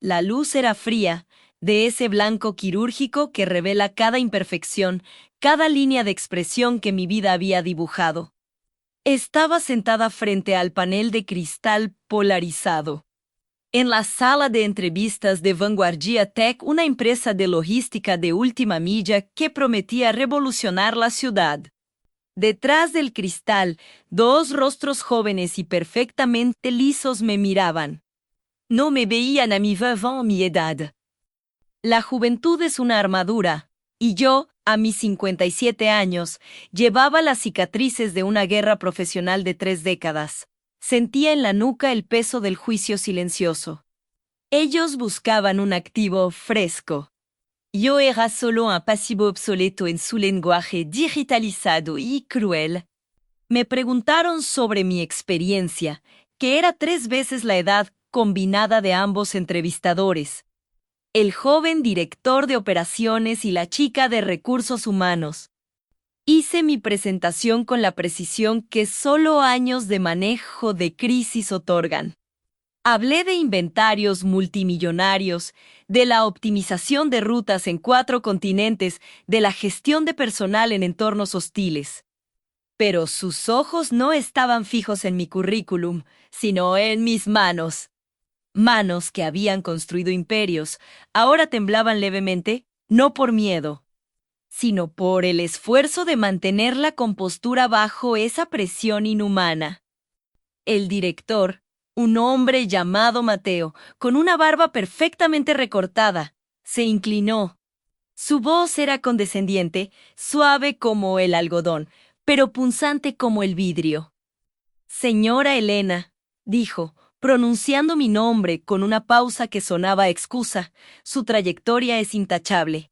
La luz era fría, de ese blanco quirúrgico que revela cada imperfección, cada línea de expresión que mi vida había dibujado. Estaba sentada frente al panel de cristal polarizado. En la sala de entrevistas de Vanguardia Tech, una empresa de logística de última milla que prometía revolucionar la ciudad. Detrás del cristal, dos rostros jóvenes y perfectamente lisos me miraban. No me veían a mi edad. La juventud es una armadura, y yo, a mis 57 años, llevaba las cicatrices de una guerra profesional de 3 décadas. Sentía en la nuca el peso del juicio silencioso. Ellos buscaban un activo fresco. Yo era solo un pasivo obsoleto en su lenguaje digitalizado y cruel. Me preguntaron sobre mi experiencia, que era 3 veces la edad combinada de ambos entrevistadores. El joven director de operaciones y la chica de recursos humanos. Hice mi presentación con la precisión que solo años de manejo de crisis otorgan. Hablé de inventarios multimillonarios, de la optimización de rutas en 4 continentes, de la gestión de personal en entornos hostiles. Pero sus ojos no estaban fijos en mi currículum, sino en mis manos. Manos que habían construido imperios, ahora temblaban levemente, no por miedo, sino por el esfuerzo de mantener la compostura bajo esa presión inhumana. El director, un hombre llamado Mateo, con una barba perfectamente recortada, se inclinó. Su voz era condescendiente, suave como el algodón, pero punzante como el vidrio. Señora Elena, dijo, pronunciando mi nombre con una pausa que sonaba a excusa, su trayectoria es intachable.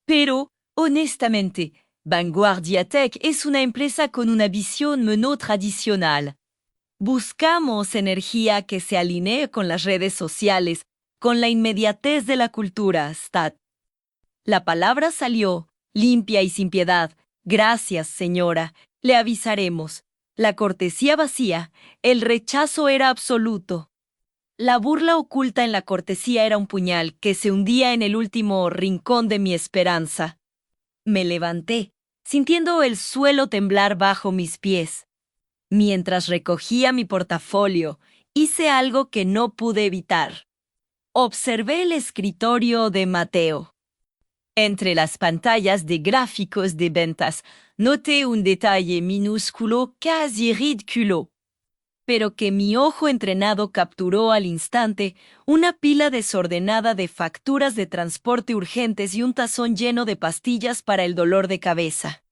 Pero, honestamente, Vanguardia Tech es una empresa con una visión no tradicional. Buscamos energía que se alinee con las redes sociales, con la inmediatez de la cultura, Stat. La palabra salió, limpia y sin piedad. Gracias, señora, le avisaremos. La cortesía vacía, el rechazo era absoluto. La burla oculta en la cortesía era un puñal que se hundía en el último rincón de mi esperanza. Me levanté, sintiendo el suelo temblar bajo mis pies. Mientras recogía mi portafolio, hice algo que no pude evitar. Observé el escritorio de Mateo. Entre las pantallas de gráficos de ventas, noté un detalle minúsculo, casi ridículo, pero que mi ojo entrenado capturó al instante: una pila desordenada de facturas de transporte urgentes y un tazón lleno de pastillas para el dolor de cabeza.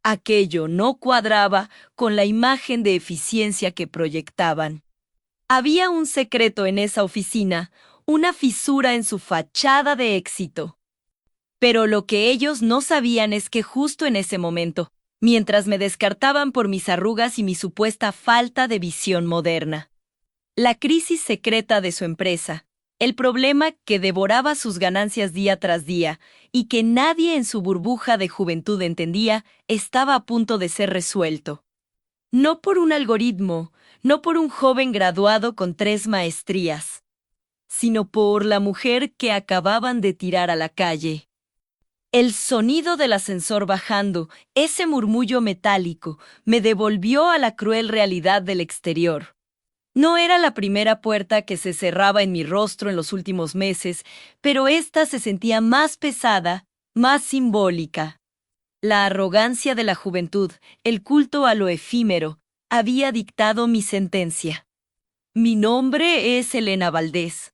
Aquello no cuadraba con la imagen de eficiencia que proyectaban. Había un secreto en esa oficina, una fisura en su fachada de éxito. Pero lo que ellos no sabían es que justo en ese momento, mientras me descartaban por mis arrugas y mi supuesta falta de visión moderna, la crisis secreta de su empresa, el problema que devoraba sus ganancias día tras día y que nadie en su burbuja de juventud entendía, estaba a punto de ser resuelto. No por un algoritmo, no por un joven graduado con 3 maestrías, sino por la mujer que acababan de tirar a la calle. El sonido del ascensor bajando, ese murmullo metálico, me devolvió a la cruel realidad del exterior. No era la primera puerta que se cerraba en mi rostro en los últimos meses, pero esta se sentía más pesada, más simbólica. La arrogancia de la juventud, el culto a lo efímero, había dictado mi sentencia. Mi nombre es Elena Valdés.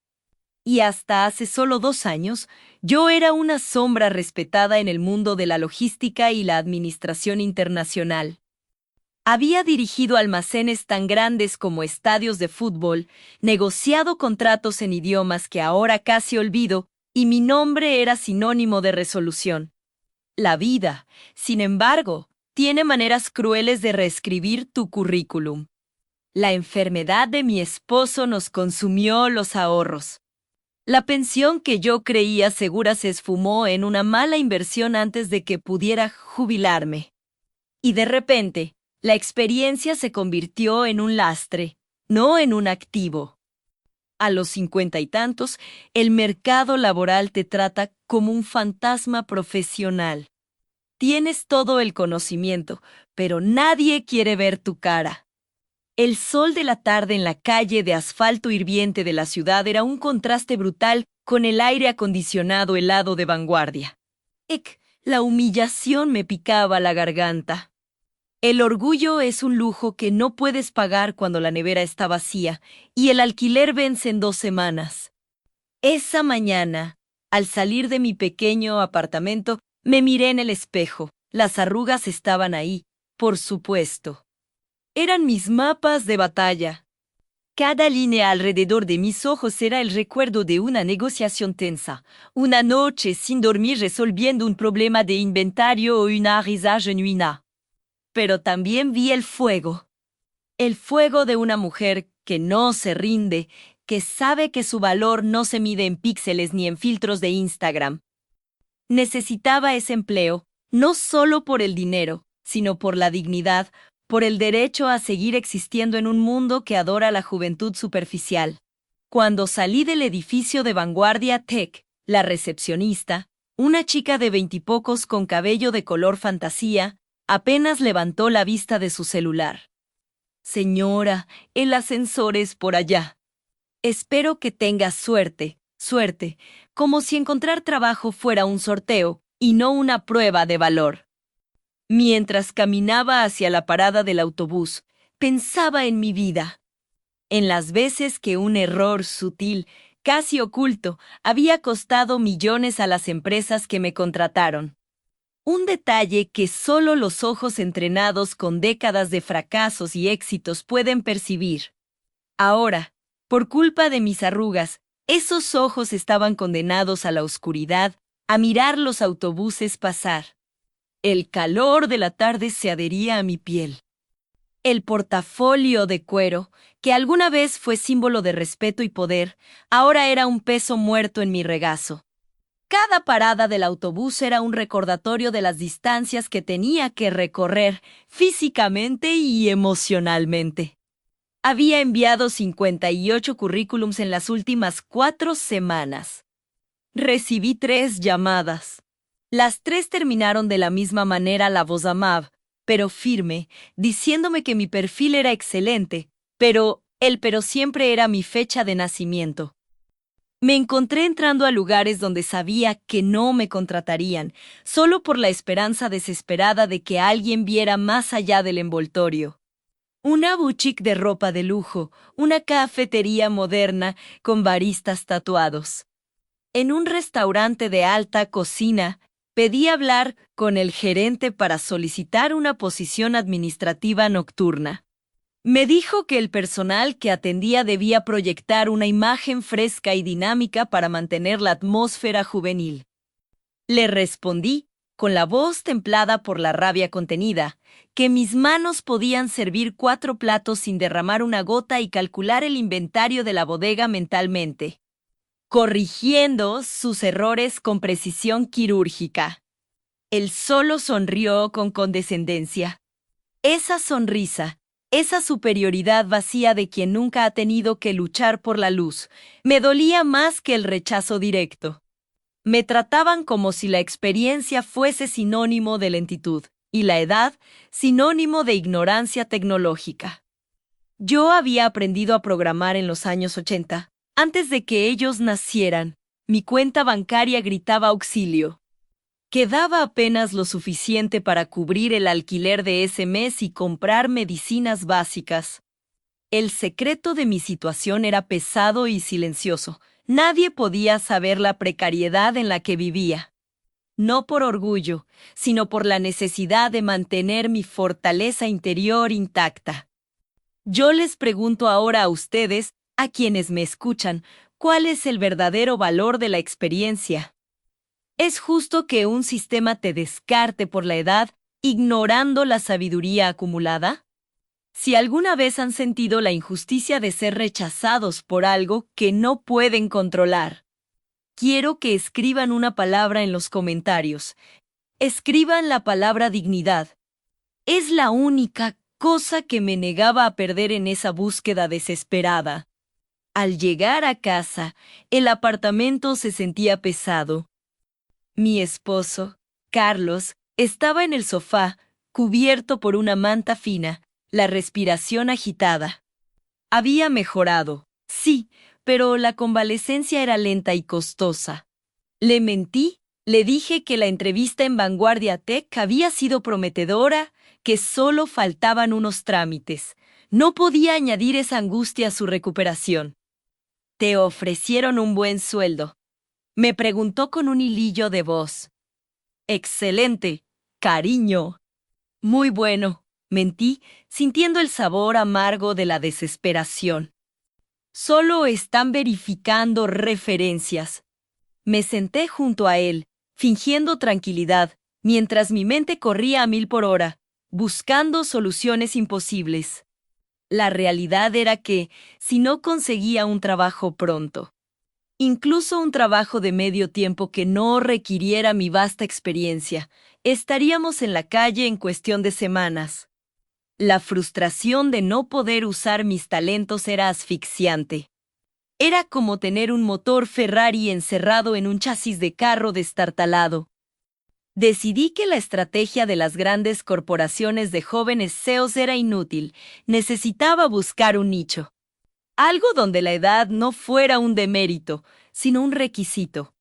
Y hasta hace solo 2 años, yo era una sombra respetada en el mundo de la logística y la administración internacional. Había dirigido almacenes tan grandes como estadios de fútbol, negociado contratos en idiomas que ahora casi olvido, y mi nombre era sinónimo de resolución. La vida, sin embargo, tiene maneras crueles de reescribir tu currículum. La enfermedad de mi esposo nos consumió los ahorros. La pensión que yo creía segura se esfumó en una mala inversión antes de que pudiera jubilarme. Y de repente, la experiencia se convirtió en un lastre, no en un activo. A los 50 y tantos, el mercado laboral te trata como un fantasma profesional. Tienes todo el conocimiento, pero nadie quiere ver tu cara. El sol de la tarde en la calle de asfalto hirviente de la ciudad era un contraste brutal con el aire acondicionado helado de vanguardia. La humillación me picaba la garganta. El orgullo es un lujo que no puedes pagar cuando la nevera está vacía y el alquiler vence en 2 semanas. Esa mañana, al salir de mi pequeño apartamento, me miré en el espejo. Las arrugas estaban ahí, por supuesto. Eran mis mapas de batalla. Cada línea alrededor de mis ojos era el recuerdo de una negociación tensa, una noche sin dormir resolviendo un problema de inventario o una risa genuina. Pero también vi el fuego de una mujer que no se rinde, que sabe que su valor no se mide en píxeles ni en filtros de Instagram. Necesitaba ese empleo, no solo por el dinero, sino por la dignidad, por el derecho a seguir existiendo en un mundo que adora la juventud superficial. Cuando salí del edificio de Vanguardia Tech, la recepcionista, una chica de 20 y pocos con cabello de color fantasía, apenas levantó la vista de su celular. Señora, el ascensor es por allá. Espero que tenga suerte, como si encontrar trabajo fuera un sorteo y no una prueba de valor. Mientras caminaba hacia la parada del autobús, pensaba en mi vida, en las veces que un error sutil, casi oculto, había costado millones a las empresas que me contrataron. Un detalle que solo los ojos entrenados con décadas de fracasos y éxitos pueden percibir. Ahora, por culpa de mis arrugas, esos ojos estaban condenados a la oscuridad, a mirar los autobuses pasar. El calor de la tarde se adhería a mi piel. El portafolio de cuero, que alguna vez fue símbolo de respeto y poder, ahora era un peso muerto en mi regazo. Cada parada del autobús era un recordatorio de las distancias que tenía que recorrer físicamente y emocionalmente. Había enviado 58 currículums en las últimas 4 semanas. Recibí 3 llamadas. Las 3 terminaron de la misma manera la voz amable, pero firme, diciéndome que mi perfil era excelente, pero siempre era mi fecha de nacimiento. Me encontré entrando a lugares donde sabía que no me contratarían, solo por la esperanza desesperada de que alguien viera más allá del envoltorio. Una boutique de ropa de lujo, una cafetería moderna con baristas tatuados. En un restaurante de alta cocina, pedí hablar con el gerente para solicitar una posición administrativa nocturna. Me dijo que el personal que atendía debía proyectar una imagen fresca y dinámica para mantener la atmósfera juvenil. Le respondí, con la voz templada por la rabia contenida, que mis manos podían servir 4 platos sin derramar una gota y calcular el inventario de la bodega mentalmente, corrigiendo sus errores con precisión quirúrgica. Él solo sonrió con condescendencia. Esa sonrisa, esa superioridad vacía de quien nunca ha tenido que luchar por la luz, me dolía más que el rechazo directo. Me trataban como si la experiencia fuese sinónimo de lentitud y la edad sinónimo de ignorancia tecnológica. Yo había aprendido a programar en los años 80. Antes de que ellos nacieran, mi cuenta bancaria gritaba auxilio. Quedaba apenas lo suficiente para cubrir el alquiler de ese mes y comprar medicinas básicas. El secreto de mi situación era pesado y silencioso. Nadie podía saber la precariedad en la que vivía. No por orgullo, sino por la necesidad de mantener mi fortaleza interior intacta. Yo les pregunto ahora a ustedes, a quienes me escuchan, ¿cuál es el verdadero valor de la experiencia? ¿Es justo que un sistema te descarte por la edad, ignorando la sabiduría acumulada? Si alguna vez han sentido la injusticia de ser rechazados por algo que no pueden controlar, quiero que escriban una palabra en los comentarios. Escriban la palabra dignidad. Es la única cosa que me negaba a perder en esa búsqueda desesperada. Al llegar a casa, el apartamento se sentía pesado. Mi esposo, Carlos, estaba en el sofá, cubierto por una manta fina, la respiración agitada. Había mejorado, sí, pero la convalecencia era lenta y costosa. Le mentí, le dije que la entrevista en Vanguardia Tech había sido prometedora, que solo faltaban unos trámites. No podía añadir esa angustia a su recuperación. Te ofrecieron un buen sueldo. Me preguntó con un hilillo de voz. Excelente, cariño. Muy bueno, mentí, sintiendo el sabor amargo de la desesperación. Solo están verificando referencias. Me senté junto a él, fingiendo tranquilidad, mientras mi mente corría a 1000 por hora, buscando soluciones imposibles. La realidad era que, si no conseguía un trabajo pronto, incluso un trabajo de medio tiempo que no requiriera mi vasta experiencia, estaríamos en la calle en cuestión de semanas. La frustración de no poder usar mis talentos era asfixiante. Era como tener un motor Ferrari encerrado en un chasis de carro destartalado. Decidí que la estrategia de las grandes corporaciones de jóvenes CEOs era inútil. Necesitaba buscar un nicho. Algo donde la edad no fuera un demérito, sino un requisito.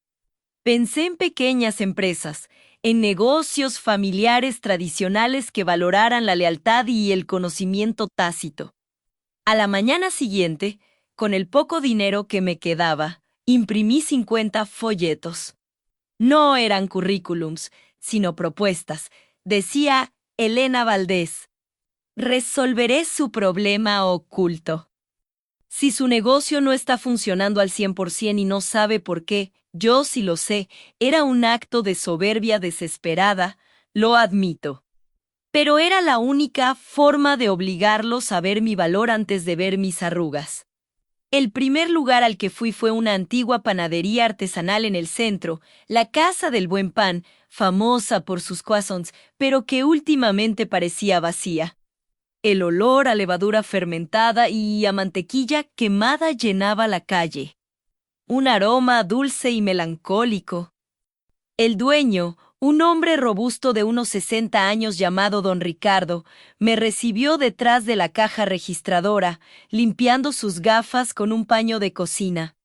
Pensé en pequeñas empresas, en negocios familiares tradicionales que valoraran la lealtad y el conocimiento tácito. A la mañana siguiente, con el poco dinero que me quedaba, imprimí 50 folletos. No eran currículums, sino propuestas. Decía Elena Valdés. Resolveré su problema oculto. Si su negocio no está funcionando al 100% y no sabe por qué, yo sí lo sé, era un acto de soberbia desesperada, lo admito. Pero era la única forma de obligarlos a ver mi valor antes de ver mis arrugas. El primer lugar al que fui fue una antigua panadería artesanal en el centro, la Casa del Buen Pan, famosa por sus croissants, pero que últimamente parecía vacía. El olor a levadura fermentada y a mantequilla quemada llenaba la calle. Un aroma dulce y melancólico. El dueño, un hombre robusto de unos 60 años llamado don Ricardo, me recibió detrás de la caja registradora, limpiando sus gafas con un paño de cocina.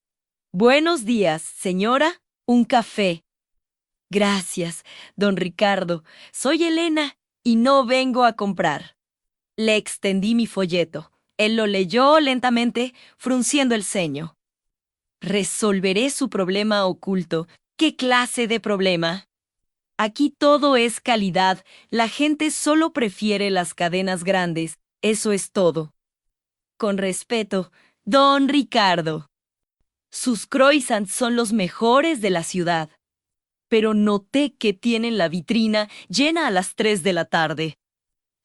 Buenos días, señora, un café. Gracias, don Ricardo. Soy Elena y no vengo a comprar. Le extendí mi folleto. Él lo leyó lentamente, frunciendo el ceño. Resolveré su problema oculto. ¿Qué clase de problema? Aquí todo es calidad. La gente solo prefiere las cadenas grandes. Eso es todo. Con respeto, don Ricardo. Sus croissants son los mejores de la ciudad. Pero noté que tienen la vitrina llena a las 3 de la tarde.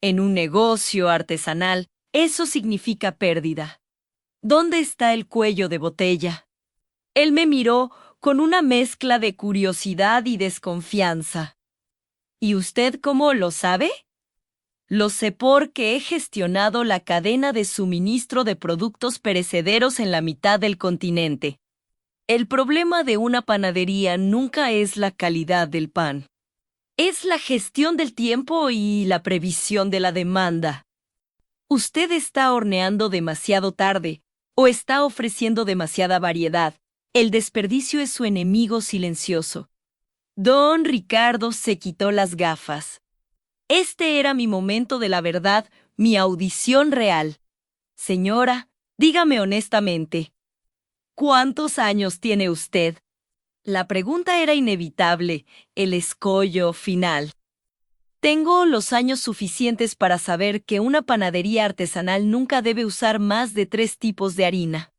En un negocio artesanal, eso significa pérdida. ¿Dónde está el cuello de botella? Él me miró con una mezcla de curiosidad y desconfianza. ¿Y usted cómo lo sabe? Lo sé porque he gestionado la cadena de suministro de productos perecederos en la mitad del continente. El problema de una panadería nunca es la calidad del pan. Es la gestión del tiempo y la previsión de la demanda. Usted está horneando demasiado tarde o está ofreciendo demasiada variedad. El desperdicio es su enemigo silencioso. Don Ricardo se quitó las gafas. Este era mi momento de la verdad, mi audición real. Señora, dígame honestamente, ¿cuántos años tiene usted? La pregunta era inevitable, el escollo final. Tengo los años suficientes para saber que una panadería artesanal nunca debe usar más de 3 tipos de harina.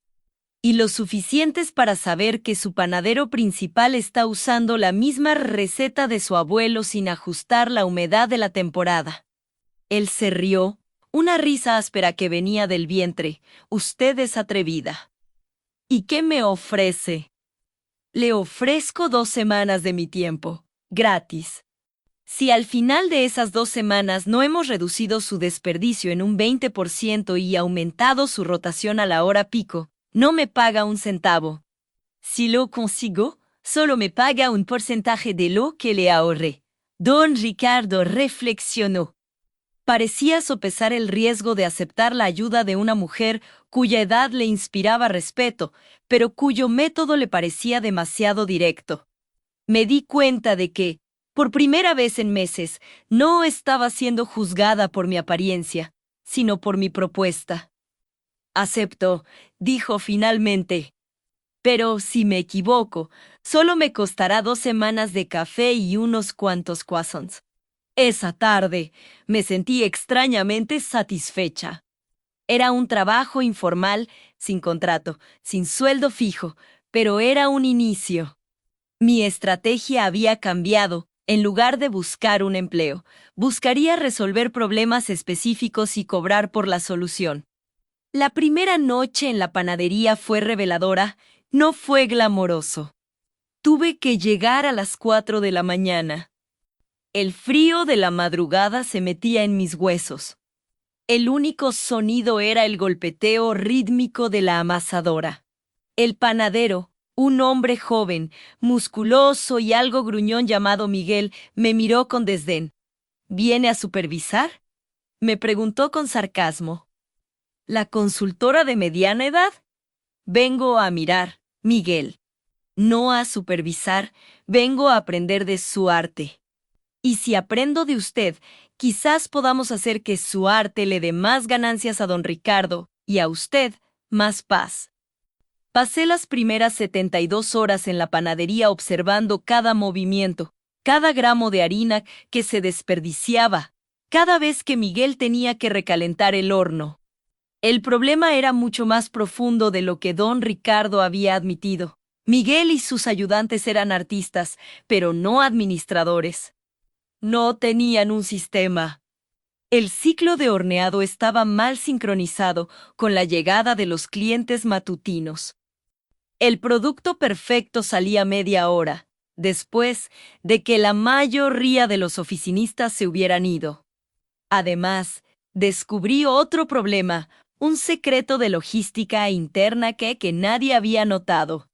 Y los suficientes para saber que su panadero principal está usando la misma receta de su abuelo sin ajustar la humedad de la temporada. Él se rió, una risa áspera que venía del vientre. Usted es atrevida. ¿Y qué me ofrece? Le ofrezco 2 semanas de mi tiempo, gratis. Si al final de esas 2 semanas no hemos reducido su desperdicio en un 20% y aumentado su rotación a la hora pico, No me paga un centavo. Si lo consigo, solo me paga un porcentaje de lo que le ahorré. Don Ricardo reflexionó. Parecía sopesar el riesgo de aceptar la ayuda de una mujer cuya edad le inspiraba respeto, pero cuyo método le parecía demasiado directo. Me di cuenta de que, por primera vez en meses, no estaba siendo juzgada por mi apariencia, sino por mi propuesta. Acepto, dijo finalmente. Pero si me equivoco, solo me costará 2 semanas de café y unos cuantos croissants. Esa tarde me sentí extrañamente satisfecha. Era un trabajo informal, sin contrato, sin sueldo fijo, pero era un inicio. Mi estrategia había cambiado. En lugar de buscar un empleo, buscaría resolver problemas específicos y cobrar por la solución. La primera noche en la panadería fue reveladora, no fue glamoroso. Tuve que llegar a las 4 de la mañana. El frío de la madrugada se metía en mis huesos. El único sonido era el golpeteo rítmico de la amasadora. El panadero, un hombre joven, musculoso y algo gruñón llamado Miguel, me miró con desdén. ¿Viene a supervisar?, me preguntó con sarcasmo. ¿La consultora de mediana edad? Vengo a mirar, Miguel. No a supervisar, vengo a aprender de su arte. Y si aprendo de usted, quizás podamos hacer que su arte le dé más ganancias a don Ricardo y a usted más paz. Pasé las primeras 72 horas en la panadería observando cada movimiento, cada gramo de harina que se desperdiciaba, cada vez que Miguel tenía que recalentar el horno. El problema era mucho más profundo de lo que don Ricardo había admitido. Miguel y sus ayudantes eran artistas, pero no administradores. No tenían un sistema. El ciclo de horneado estaba mal sincronizado con la llegada de los clientes matutinos. El producto perfecto salía media hora, después de que la mayoría de los oficinistas se hubieran ido. Además, descubrí otro problema, un secreto de logística interna que nadie había notado.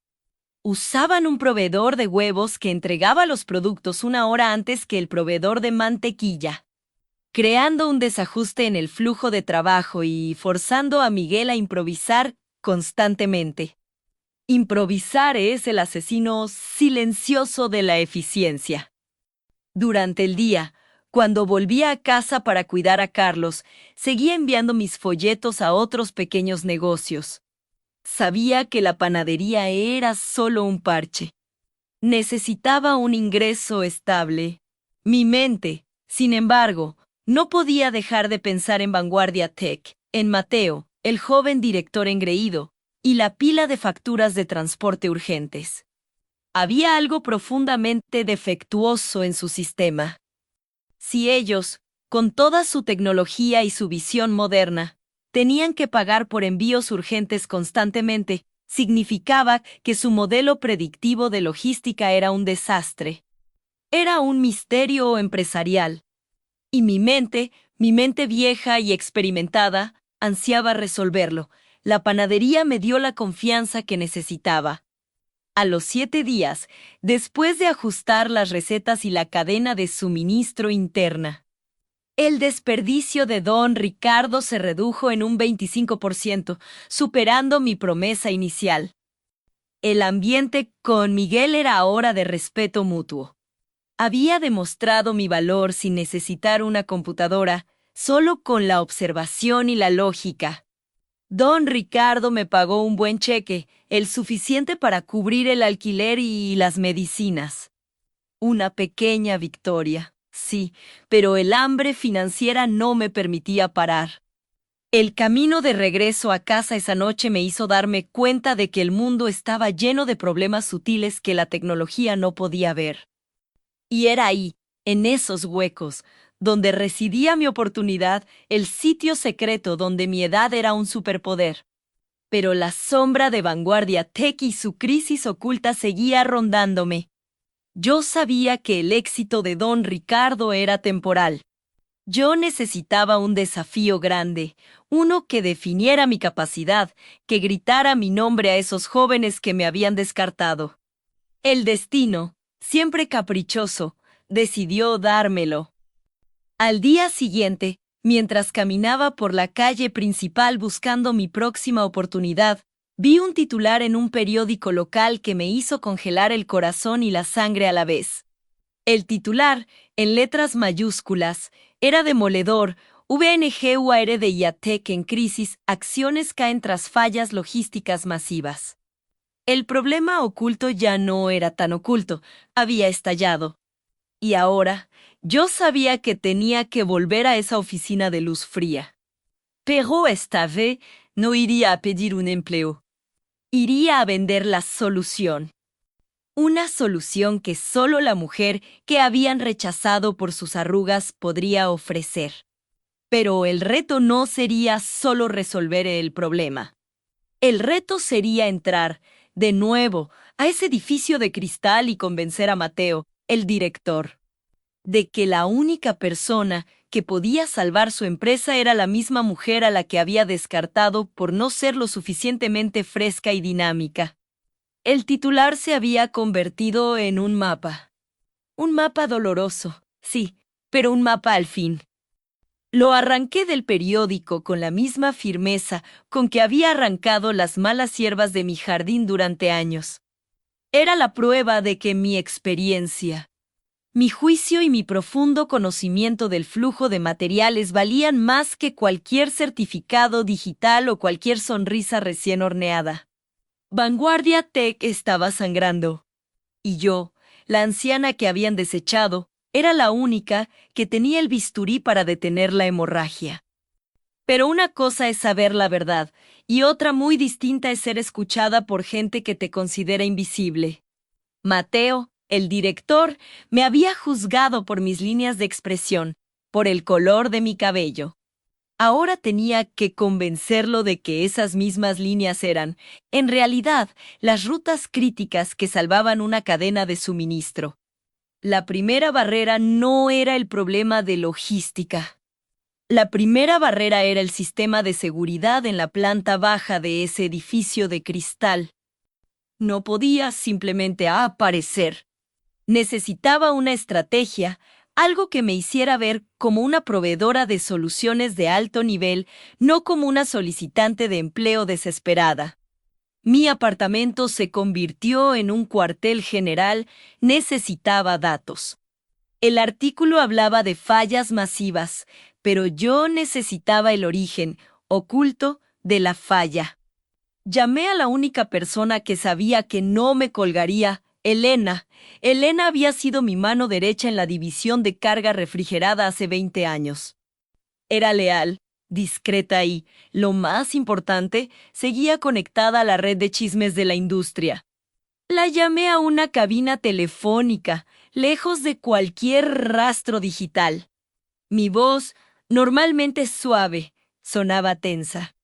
Usaban un proveedor de huevos que entregaba los productos 1 hora antes que el proveedor de mantequilla, creando un desajuste en el flujo de trabajo y forzando a Miguel a improvisar constantemente. Improvisar es el asesino silencioso de la eficiencia. Durante el día, cuando volvía a casa para cuidar a Carlos, seguía enviando mis folletos a otros pequeños negocios. Sabía que la panadería era solo un parche. Necesitaba un ingreso estable. Mi mente, sin embargo, no podía dejar de pensar en Vanguardia Tech, en Mateo, el joven director engreído, y la pila de facturas de transporte urgentes. Había algo profundamente defectuoso en su sistema. Si ellos, con toda su tecnología y su visión moderna, tenían que pagar por envíos urgentes constantemente, significaba que su modelo predictivo de logística era un desastre. Era un misterio empresarial. Y mi mente vieja y experimentada, ansiaba resolverlo. La panadería me dio la confianza que necesitaba. A los 7 días, después de ajustar las recetas y la cadena de suministro interna, el desperdicio de don Ricardo se redujo en un 25%, superando mi promesa inicial. El ambiente con Miguel era ahora de respeto mutuo. Había demostrado mi valor sin necesitar una computadora, solo con la observación y la lógica. Don Ricardo me pagó un buen cheque, el suficiente para cubrir el alquiler y las medicinas. Una pequeña victoria, sí, pero el hambre financiera no me permitía parar. El camino de regreso a casa esa noche me hizo darme cuenta de que el mundo estaba lleno de problemas sutiles que la tecnología no podía ver. Y era ahí, en esos huecos, donde residía mi oportunidad, el sitio secreto donde mi edad era un superpoder. Pero la sombra de Vanguardia Tech y su crisis oculta seguía rondándome. Yo sabía que el éxito de don Ricardo era temporal. Yo necesitaba un desafío grande, uno que definiera mi capacidad, que gritara mi nombre a esos jóvenes que me habían descartado. El destino, siempre caprichoso, decidió dármelo. Al día siguiente, mientras caminaba por la calle principal buscando mi próxima oportunidad, vi un titular en un periódico local que me hizo congelar el corazón y la sangre a la vez. El titular, en letras mayúsculas, era demoledor. VNG UAR de IATEC en crisis, acciones caen tras fallas logísticas masivas. El problema oculto ya no era tan oculto, había estallado. Y ahora, yo sabía que tenía que volver a esa oficina de luz fría. Pero esta vez no iría a pedir un empleo. Iría a vender la solución. Una solución que solo la mujer que habían rechazado por sus arrugas podría ofrecer. Pero el reto no sería solo resolver el problema. El reto sería entrar, de nuevo, a ese edificio de cristal y convencer a Mateo, el director, de que la única persona que podía salvar su empresa era la misma mujer a la que había descartado por no ser lo suficientemente fresca y dinámica. El titular se había convertido en un mapa. Un mapa doloroso, sí, pero un mapa al fin. Lo arranqué del periódico con la misma firmeza con que había arrancado las malas hierbas de mi jardín durante años. Era la prueba de que mi experiencia, mi juicio y mi profundo conocimiento del flujo de materiales valían más que cualquier certificado digital o cualquier sonrisa recién horneada. Vanguardia Tech estaba sangrando. Y yo, la anciana que habían desechado, era la única que tenía el bisturí para detener la hemorragia. Pero una cosa es saber la verdad, y otra muy distinta es ser escuchada por gente que te considera invisible. Mateo, el director, me había juzgado por mis líneas de expresión, por el color de mi cabello. Ahora tenía que convencerlo de que esas mismas líneas eran, en realidad, las rutas críticas que salvaban una cadena de suministro. La primera barrera no era el problema de logística. La primera barrera era el sistema de seguridad en la planta baja de ese edificio de cristal. No podía simplemente aparecer. Necesitaba una estrategia, algo que me hiciera ver como una proveedora de soluciones de alto nivel, no como una solicitante de empleo desesperada. Mi apartamento se convirtió en un cuartel general, necesitaba datos. El artículo hablaba de fallas masivas, pero yo necesitaba el origen, oculto, de la falla. Llamé a la única persona que sabía que no me colgaría, Elena. Elena había sido mi mano derecha en la división de carga refrigerada hace 20 años. Era leal, discreta y, lo más importante, seguía conectada a la red de chismes de la industria. La llamé a una cabina telefónica, lejos de cualquier rastro digital. Mi voz, normalmente suave, sonaba tensa.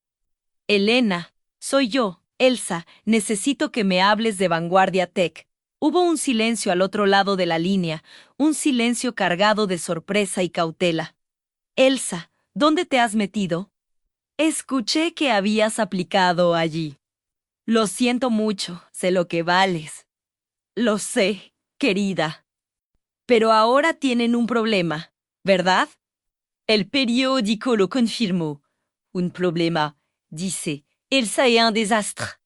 Elena, soy yo, Elsa, necesito que me hables de Vanguardia Tech. Hubo un silencio al otro lado de la línea, un silencio cargado de sorpresa y cautela. Elsa, ¿dónde te has metido? Escuché que habías aplicado allí. Lo siento mucho, sé lo que vales. Lo sé, querida. Pero ahora tienen un problema, ¿verdad? El periódico lo confirmó. Un problema, dice. Elsa es un desastre.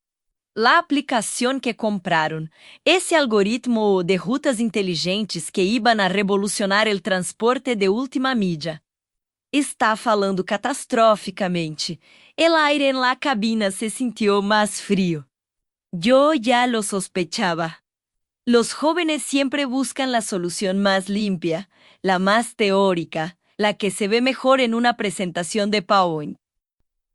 La aplicación que compraron, ese algoritmo de rutas inteligentes que iban a revolucionar el transporte de última milla, está falando catastroficamente. El aire en la cabina se sintió más frío. Yo ya lo sospechaba. Los jóvenes siempre buscan la solución más limpia, la más teórica, la que se ve mejor en una presentación de PowerPoint.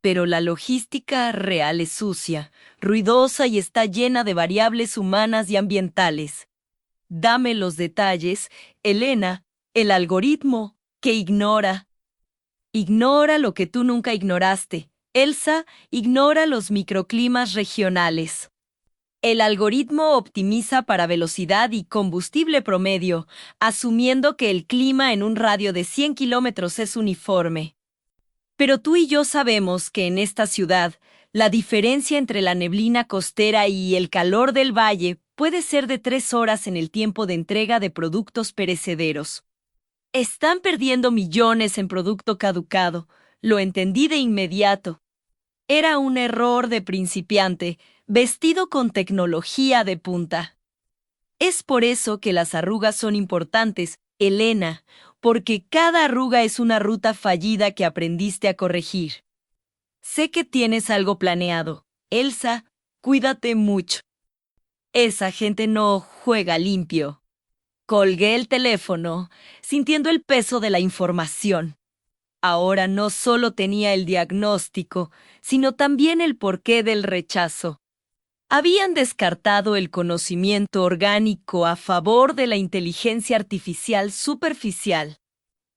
Pero la logística real es sucia, ruidosa y está llena de variables humanas y ambientales. Dame los detalles, Elena, el algoritmo que ignora. Ignora lo que tú nunca ignoraste. Elsa ignora los microclimas regionales. El algoritmo optimiza para velocidad y combustible promedio, asumiendo que el clima en un radio de 100 kilómetros es uniforme. Pero tú y yo sabemos que en esta ciudad, la diferencia entre la neblina costera y el calor del valle puede ser de 3 horas en el tiempo de entrega de productos perecederos. Están perdiendo millones en producto caducado. Lo entendí de inmediato. Era un error de principiante, vestido con tecnología de punta. Es por eso que las arrugas son importantes, Elena, porque cada arruga es una ruta fallida que aprendiste a corregir. Sé que tienes algo planeado. Elsa, cuídate mucho. Esa gente no juega limpio. Colgué el teléfono, sintiendo el peso de la información. Ahora no solo tenía el diagnóstico, sino también el porqué del rechazo. Habían descartado el conocimiento orgánico a favor de la inteligencia artificial superficial.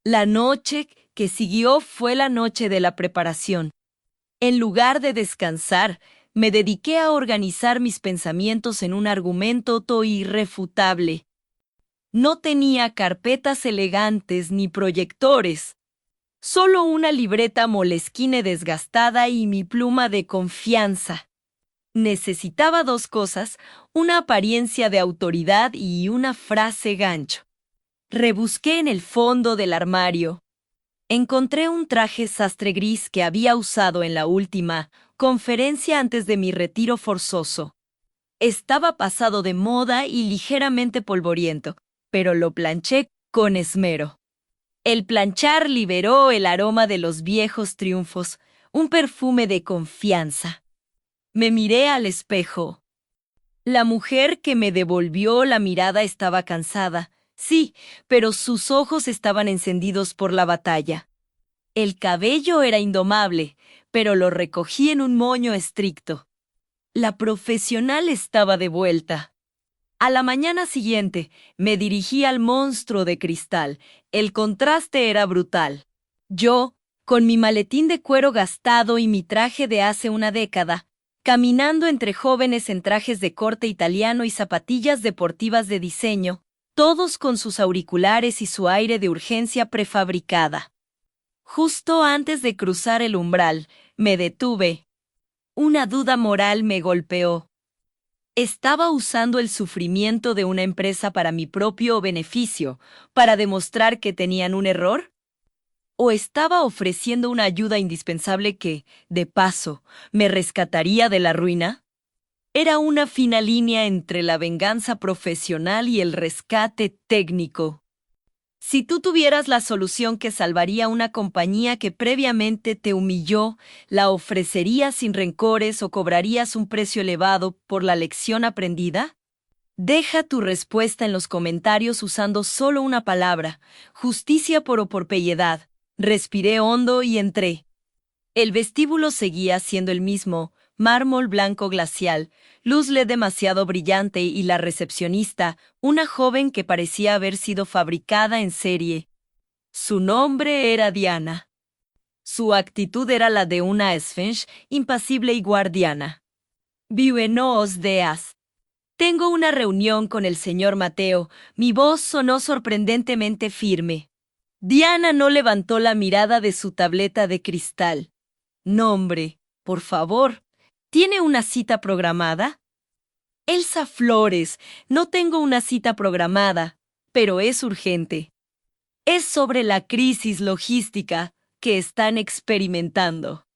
La noche que siguió fue la noche de la preparación. En lugar de descansar, me dediqué a organizar mis pensamientos en un argumento irrefutable. No tenía carpetas elegantes ni proyectores. Solo una libreta Moleskine desgastada y mi pluma de confianza. Necesitaba 2 cosas, una apariencia de autoridad y una frase gancho. Rebusqué en el fondo del armario. Encontré un traje sastre gris que había usado en la última conferencia antes de mi retiro forzoso. Estaba pasado de moda y ligeramente polvoriento, pero lo planché con esmero. El planchar liberó el aroma de los viejos triunfos, un perfume de confianza. Me miré al espejo. La mujer que me devolvió la mirada estaba cansada, sí, pero sus ojos estaban encendidos por la batalla. El cabello era indomable, pero lo recogí en un moño estricto. La profesional estaba de vuelta. A la mañana siguiente, me dirigí al monstruo de cristal. El contraste era brutal. Yo, con mi maletín de cuero gastado y mi traje de hace una década, caminando entre jóvenes en trajes de corte italiano y zapatillas deportivas de diseño, todos con sus auriculares y su aire de urgencia prefabricada. Justo antes de cruzar el umbral, me detuve. Una duda moral me golpeó. ¿Estaba usando el sufrimiento de una empresa para mi propio beneficio, para demostrar que tenían un error? ¿O estaba ofreciendo una ayuda indispensable que, de paso, me rescataría de la ruina? Era una fina línea entre la venganza profesional y el rescate técnico. Si tú tuvieras la solución que salvaría una compañía que previamente te humilló, ¿la ofrecerías sin rencores o cobrarías un precio elevado por la lección aprendida? Deja tu respuesta en los comentarios usando solo una palabra, justicia por piedad. Respiré hondo y entré. El vestíbulo seguía siendo el mismo, mármol blanco glacial, luz LED demasiado brillante y la recepcionista, una joven que parecía haber sido fabricada en serie. Su nombre era Diana. Su actitud era la de una esfinge impasible y guardiana. Buenos días. Tengo una reunión con el señor Mateo. Mi voz sonó sorprendentemente firme. Diana no levantó la mirada de su tableta de cristal. Nombre, por favor. ¿Tiene una cita programada? Elsa Flores, no tengo una cita programada, pero es urgente. Es sobre la crisis logística que están experimentando.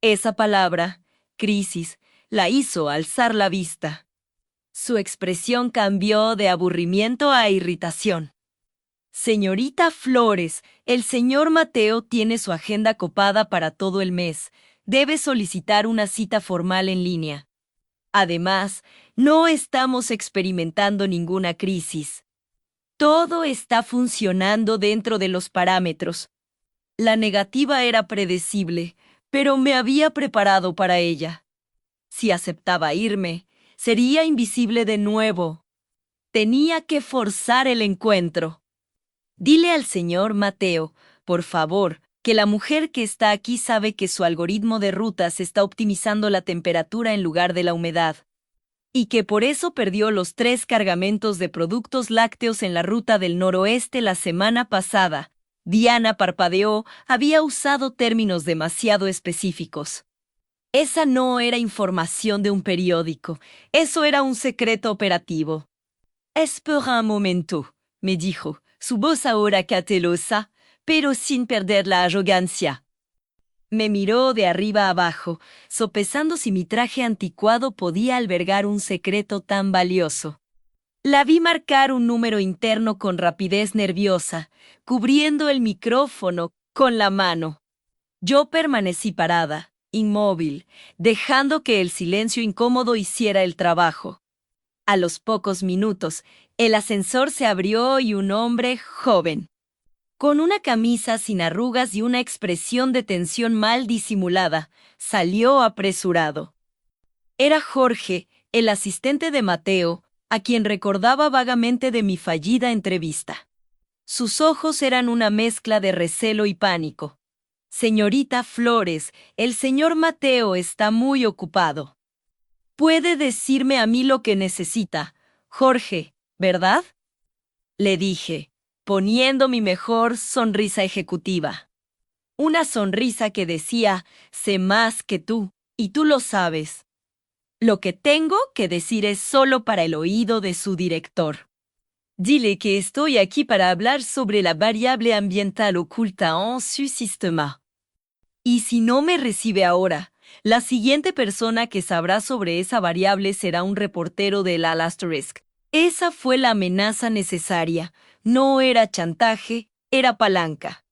Esa palabra, crisis, la hizo alzar la vista. Su expresión cambió de aburrimiento a irritación. Señorita Flores, el señor Mateo tiene su agenda copada para todo el mes. Debe solicitar una cita formal en línea. Además, no estamos experimentando ninguna crisis. Todo está funcionando dentro de los parámetros. La negativa era predecible, pero me había preparado para ella. Si aceptaba irme, sería invisible de nuevo. Tenía que forzar el encuentro. Dile al señor Mateo, por favor, que la mujer que está aquí sabe que su algoritmo de rutas está optimizando la temperatura en lugar de la humedad. y que por eso perdió los 3 cargamentos de productos lácteos en la ruta del noroeste la semana pasada. Diana parpadeó, había usado términos demasiado específicos. Esa no era información de un periódico, eso era un secreto operativo. Espera un momento, me dijo, su voz ahora cautelosa, pero sin perder la arrogancia. Me miró de arriba abajo, sopesando si mi traje anticuado podía albergar un secreto tan valioso. La vi marcar un número interno con rapidez nerviosa, cubriendo el micrófono con la mano. Yo permanecí parada, inmóvil, dejando que el silencio incómodo hiciera el trabajo. A los pocos minutos, el ascensor se abrió y un hombre joven, con una camisa sin arrugas y una expresión de tensión mal disimulada, salió apresurado. Era Jorge, el asistente de Mateo, a quien recordaba vagamente de mi fallida entrevista. Sus ojos eran una mezcla de recelo y pánico. Señorita Flores, el señor Mateo está muy ocupado. Puede decirme a mí lo que necesita, Jorge, ¿verdad? Le dije, poniendo mi mejor sonrisa ejecutiva. Una sonrisa que decía, sé más que tú, y tú lo sabes. Lo que tengo que decir es solo para el oído de su director. Dile que estoy aquí para hablar sobre la variable ambiental oculta en su sistema. Y si no me recibe ahora, la siguiente persona que sabrá sobre esa variable será un reportero del Al-Asterisk. Esa fue la amenaza necesaria. No era chantaje, era palanca.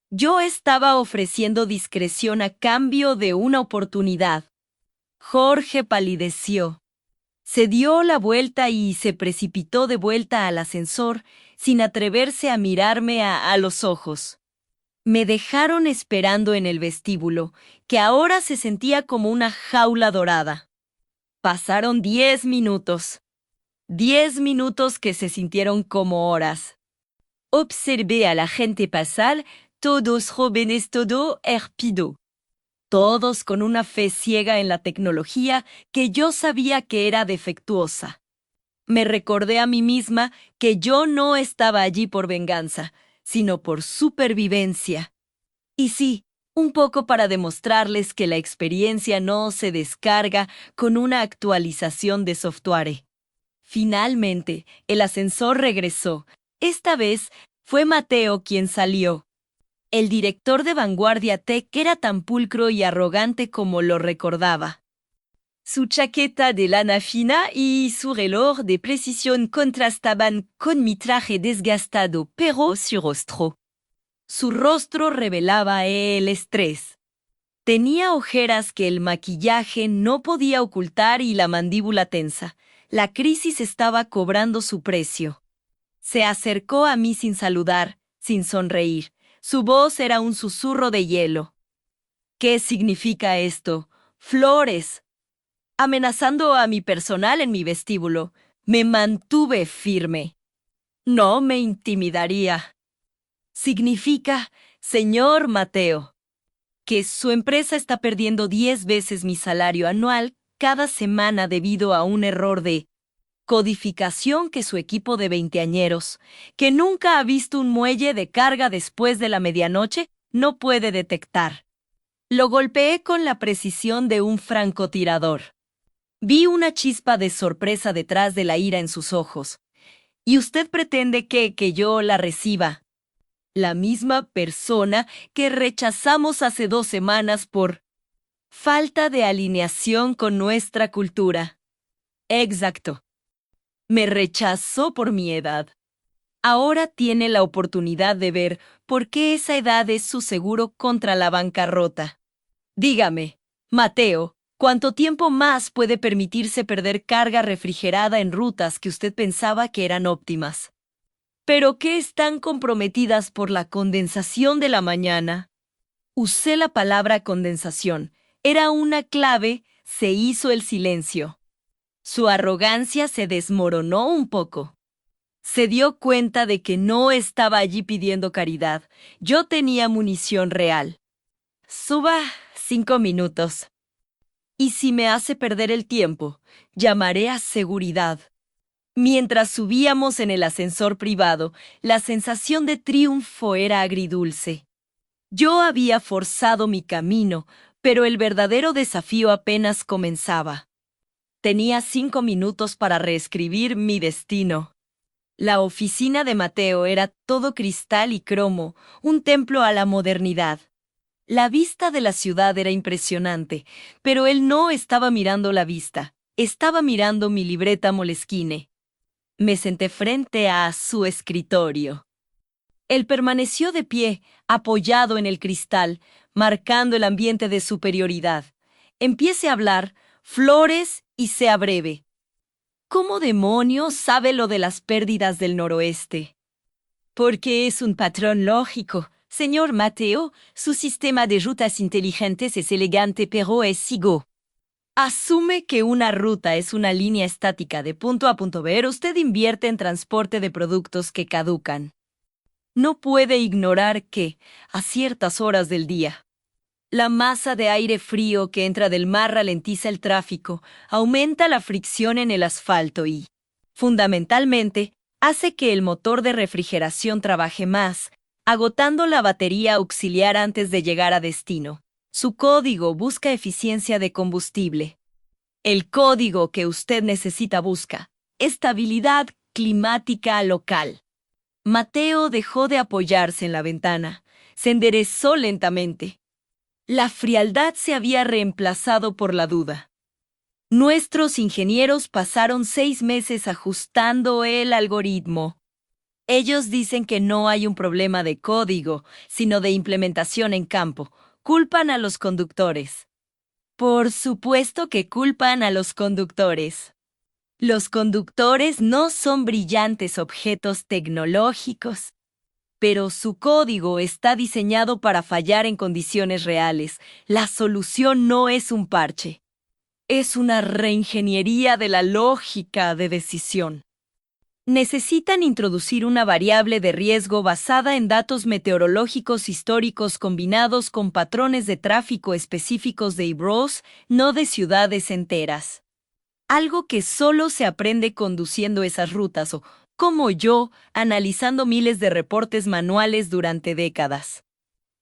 Yo estaba ofreciendo discreción a cambio de una oportunidad. Jorge palideció. Se dio la vuelta y se precipitó de vuelta al ascensor sin atreverse a mirarme a los ojos. Me dejaron esperando en el vestíbulo, que ahora se sentía como una jaula dorada. Pasaron 10 minutos. 10 minutos que se sintieron como horas. Observé a la gente pasar, todos jóvenes, todo rápido. Todos con una fe ciega en la tecnología que yo sabía que era defectuosa. Me recordé a mí misma que yo no estaba allí por venganza, sino por supervivencia. Y sí, un poco para demostrarles que la experiencia no se descarga con una actualización de software. Finalmente, el ascensor regresó. Esta vez fue Mateo quien salió. El director de Vanguardia Tech era tan pulcro y arrogante como lo recordaba. Su chaqueta de lana fina y su reloj de precisión contrastaban con mi traje desgastado pero su rostro. Su rostro revelaba el estrés. Tenía ojeras que el maquillaje no podía ocultar y la mandíbula tensa. La crisis estaba cobrando su precio. Se acercó a mí sin saludar, sin sonreír. Su voz era un susurro de hielo. ¿Qué significa esto? Flores. Amenazando a mi personal en mi vestíbulo, me mantuve firme. No me intimidaría. Significa, señor Mateo, que su empresa está perdiendo 10 veces mi salario anual cada semana debido a un error de codificación que su equipo de veinteañeros, que nunca ha visto un muelle de carga después de la medianoche, no puede detectar. Lo golpeé con la precisión de un francotirador. Vi una chispa de sorpresa detrás de la ira en sus ojos. ¿Y usted pretende que yo la reciba? La misma persona que rechazamos hace 2 semanas por falta de alineación con nuestra cultura. Exacto. Me rechazó por mi edad. Ahora tiene la oportunidad de ver por qué esa edad es su seguro contra la bancarrota. Dígame, Mateo, ¿cuánto tiempo más puede permitirse perder carga refrigerada en rutas que usted pensaba que eran óptimas? ¿Pero qué están comprometidas por la condensación de la mañana? Usé la palabra condensación. Era una clave, se hizo el silencio. Su arrogancia se desmoronó un poco. Se dio cuenta de que no estaba allí pidiendo caridad. Yo tenía munición real. Suba 5 minutos. Y si me hace perder el tiempo, llamaré a seguridad. Mientras subíamos en el ascensor privado, la sensación de triunfo era agridulce. Yo había forzado mi camino, pero el verdadero desafío apenas comenzaba. Tenía 5 minutos para reescribir mi destino. La oficina de Mateo era todo cristal y cromo, un templo a la modernidad. La vista de la ciudad era impresionante, pero él no estaba mirando la vista, estaba mirando mi libreta Moleskine. Me senté frente a su escritorio. Él permaneció de pie, apoyado en el cristal, marcando el ambiente de superioridad. Empiece a hablar, flores y sea breve. ¿Cómo demonios sabe lo de las pérdidas del noroeste? Porque es un patrón lógico. Señor Mateo, su sistema de rutas inteligentes es elegante, pero es ciego. Asume que una ruta es una línea estática de punto a punto B. Usted invierte en transporte de productos que caducan. No puede ignorar que, a ciertas horas del día, la masa de aire frío que entra del mar ralentiza el tráfico, aumenta la fricción en el asfalto y, fundamentalmente, hace que el motor de refrigeración trabaje más, agotando la batería auxiliar antes de llegar a destino. Su código busca eficiencia de combustible. El código que usted necesita busca estabilidad climática local. Mateo dejó de apoyarse en la ventana. Se enderezó lentamente. La frialdad se había reemplazado por la duda. Nuestros ingenieros pasaron 6 meses ajustando el algoritmo. Ellos dicen que no hay un problema de código, sino de implementación en campo. Culpan a los conductores. Por supuesto que culpan a los conductores. Los conductores no son brillantes objetos tecnológicos, pero su código está diseñado para fallar en condiciones reales. La solución no es un parche. Es una reingeniería de la lógica de decisión. Necesitan introducir una variable de riesgo basada en datos meteorológicos históricos combinados con patrones de tráfico específicos de IBROS, no de ciudades enteras. Algo que solo se aprende conduciendo esas rutas o, como yo, analizando miles de reportes manuales durante décadas.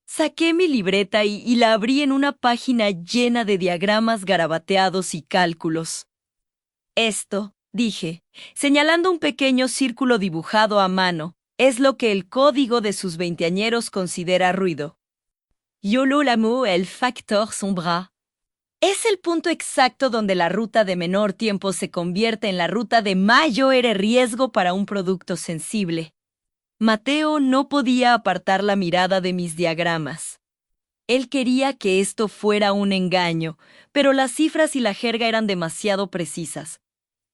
Saqué mi libreta y la abrí en una página llena de diagramas garabateados y cálculos. Esto, dije, señalando un pequeño círculo dibujado a mano, es lo que el código de sus veinteañeros considera ruido. Yo lo llamo el factor sombra. Es el punto exacto donde la ruta de menor tiempo se convierte en la ruta de mayor riesgo para un producto sensible. Mateo no podía apartar la mirada de mis diagramas. Él quería que esto fuera un engaño, pero las cifras y la jerga eran demasiado precisas.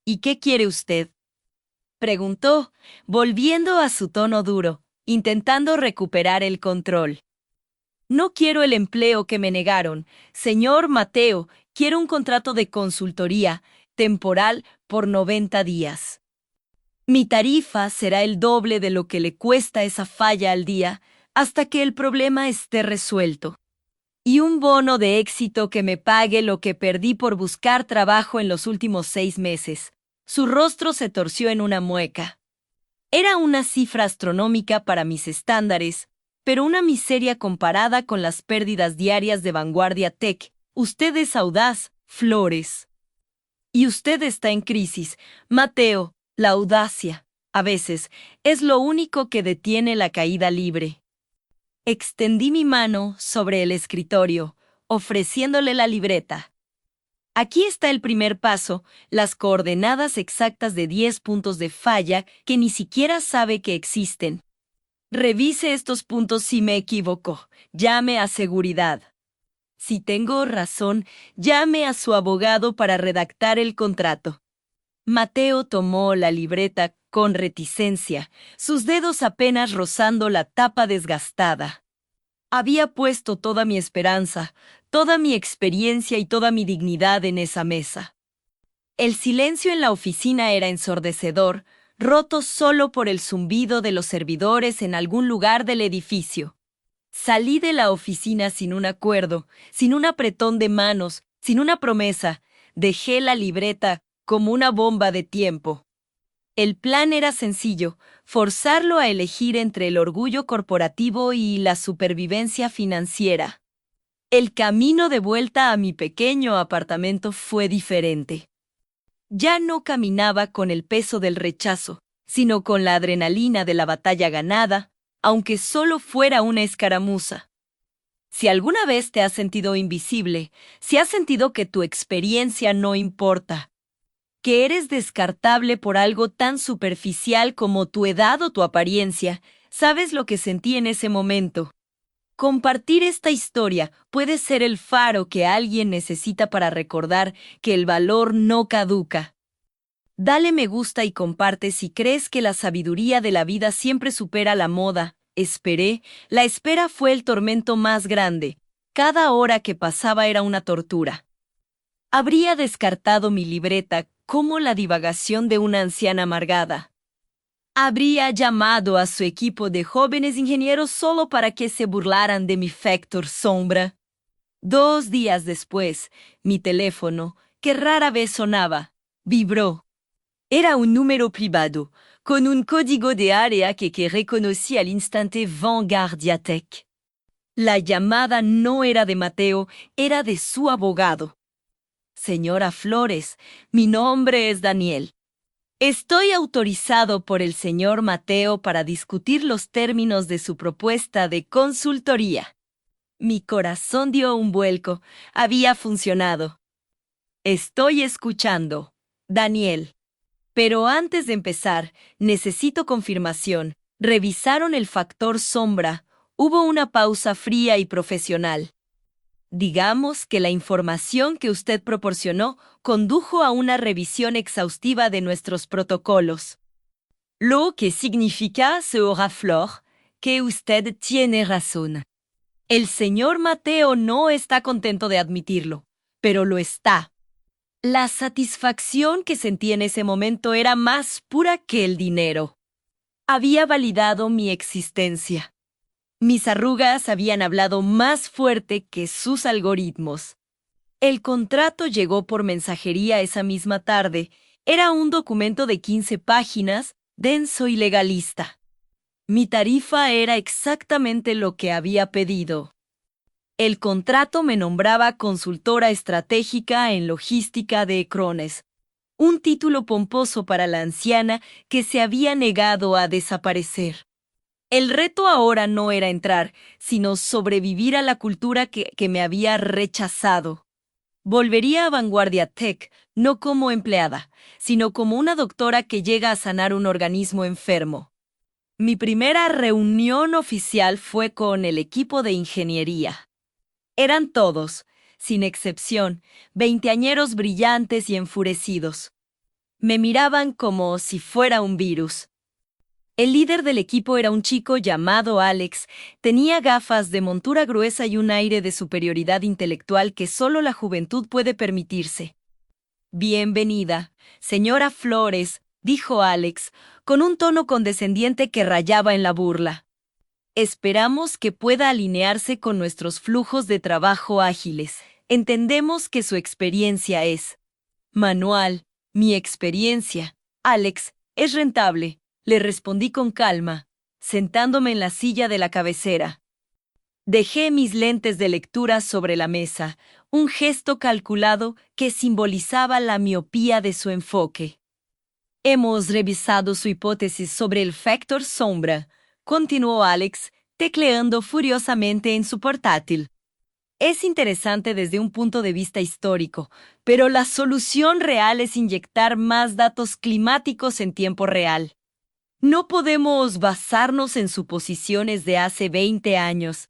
¿Y qué quiere usted?, preguntó, volviendo a su tono duro, intentando recuperar el control. No quiero el empleo que me negaron. Señor Mateo, quiero un contrato de consultoría, temporal, por 90 días. Mi tarifa será el doble de lo que le cuesta esa falla al día, hasta que el problema esté resuelto. Y un bono de éxito que me pague lo que perdí por buscar trabajo en los últimos 6 meses. Su rostro se torció en una mueca. Era una cifra astronómica para mis estándares, pero una miseria comparada con las pérdidas diarias de Vanguardia Tech. Usted es audaz, Flores. Y usted está en crisis, Mateo. La audacia, a veces, es lo único que detiene la caída libre. Extendí mi mano sobre el escritorio, ofreciéndole la libreta. Aquí está el primer paso, las coordenadas exactas de 10 puntos de falla que ni siquiera sabe que existen. Revise estos puntos si me equivoco. Llame a seguridad. Si tengo razón, llame a su abogado para redactar el contrato. Mateo tomó la libreta con reticencia, sus dedos apenas rozando la tapa desgastada. Había puesto toda mi esperanza, toda mi experiencia y toda mi dignidad en esa mesa. El silencio en la oficina era ensordecedor, roto solo por el zumbido de los servidores en algún lugar del edificio. Salí de la oficina sin un acuerdo, sin un apretón de manos, Sin una promesa, dejé la libreta como una bomba de tiempo. El plan era sencillo, forzarlo a elegir entre el orgullo corporativo y la supervivencia financiera. El camino de vuelta a mi pequeño apartamento fue diferente. Ya no caminaba con el peso del rechazo, sino con la adrenalina de la batalla ganada, aunque solo fuera una escaramuza. Si alguna vez te has sentido invisible, si has sentido que tu experiencia no importa, que eres descartable por algo tan superficial como tu edad o tu apariencia, sabes lo que sentí en ese momento. Compartir esta historia puede ser el faro que alguien necesita para recordar que el valor no caduca. Dale me gusta y comparte si crees que la sabiduría de la vida siempre supera la moda. Esperé, la espera fue el tormento más grande. Cada hora que pasaba era una tortura. Habría descartado mi libreta como la divagación de una anciana amargada. Habría llamado a su equipo de jóvenes ingenieros solo para que se burlaran de mi factor sombra. 2 días después, mi teléfono, que rara vez sonaba, vibró. Era un número privado, con un código de área que reconocí al instante Vanguardia Tech. La llamada no era de Mateo, era de su abogado. Señora Flores, mi nombre es Daniel. Estoy autorizado por el señor Mateo para discutir los términos de su propuesta de consultoría. Mi corazón dio un vuelco. Había funcionado. Estoy escuchando, Daniel. Pero antes de empezar, necesito confirmación. Revisaron el factor sombra. Hubo una pausa fría y profesional. Digamos que la información que usted proporcionó condujo a una revisión exhaustiva de nuestros protocolos. Lo que significa, señora Flor, que usted tiene razón. El señor Mateo no está contento de admitirlo, pero lo está. La satisfacción que sentí en ese momento era más pura que el dinero. Había validado mi existencia. Mis arrugas habían hablado más fuerte que sus algoritmos. El contrato llegó por mensajería esa misma tarde. Era un documento de 15 páginas, denso y legalista. Mi tarifa era exactamente lo que había pedido. El contrato me nombraba consultora estratégica en logística de Crones, un título pomposo para la anciana que se había negado a desaparecer. El reto ahora no era entrar, sino sobrevivir a la cultura que me había rechazado. Volvería a Vanguardia Tech, no como empleada, sino como una doctora que llega a sanar un organismo enfermo. Mi primera reunión oficial fue con el equipo de ingeniería. Eran todos, sin excepción, veinteañeros brillantes y enfurecidos. Me miraban como si fuera un virus. El líder del equipo era un chico llamado Alex. Tenía gafas de montura gruesa y un aire de superioridad intelectual que solo la juventud puede permitirse. «Bienvenida, señora Flores», dijo Alex, con un tono condescendiente que rayaba en la burla. «Esperamos que pueda alinearse con nuestros flujos de trabajo ágiles. Entendemos que su experiencia es manual. Mi experiencia, Alex, es rentable», le respondí con calma, sentándome en la silla de la cabecera. Dejé mis lentes de lectura sobre la mesa, un gesto calculado que simbolizaba la miopía de su enfoque. «Hemos revisado su hipótesis sobre el factor sombra», continuó Alex, tecleando furiosamente en su portátil. «Es interesante desde un punto de vista histórico, pero la solución real es inyectar más datos climáticos en tiempo real. No podemos basarnos en suposiciones de hace 20 años.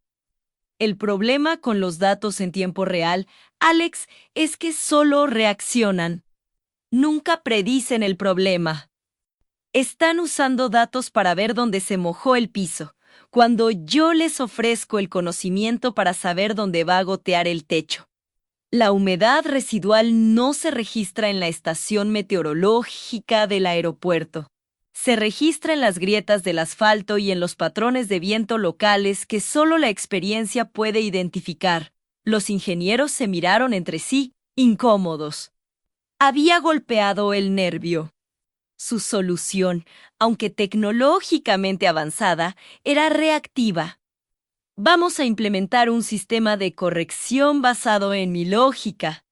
El problema con los datos en tiempo real, Alex, es que solo reaccionan. Nunca predicen el problema. Están usando datos para ver dónde se mojó el piso, cuando yo les ofrezco el conocimiento para saber dónde va a gotear el techo. La humedad residual no se registra en la estación meteorológica del aeropuerto. Se registra en las grietas del asfalto y en los patrones de viento locales que solo la experiencia puede identificar. Los ingenieros se miraron entre sí, incómodos. Había golpeado el nervio. Su solución, aunque tecnológicamente avanzada, era reactiva. Vamos a implementar un sistema de corrección basado en mi lógica.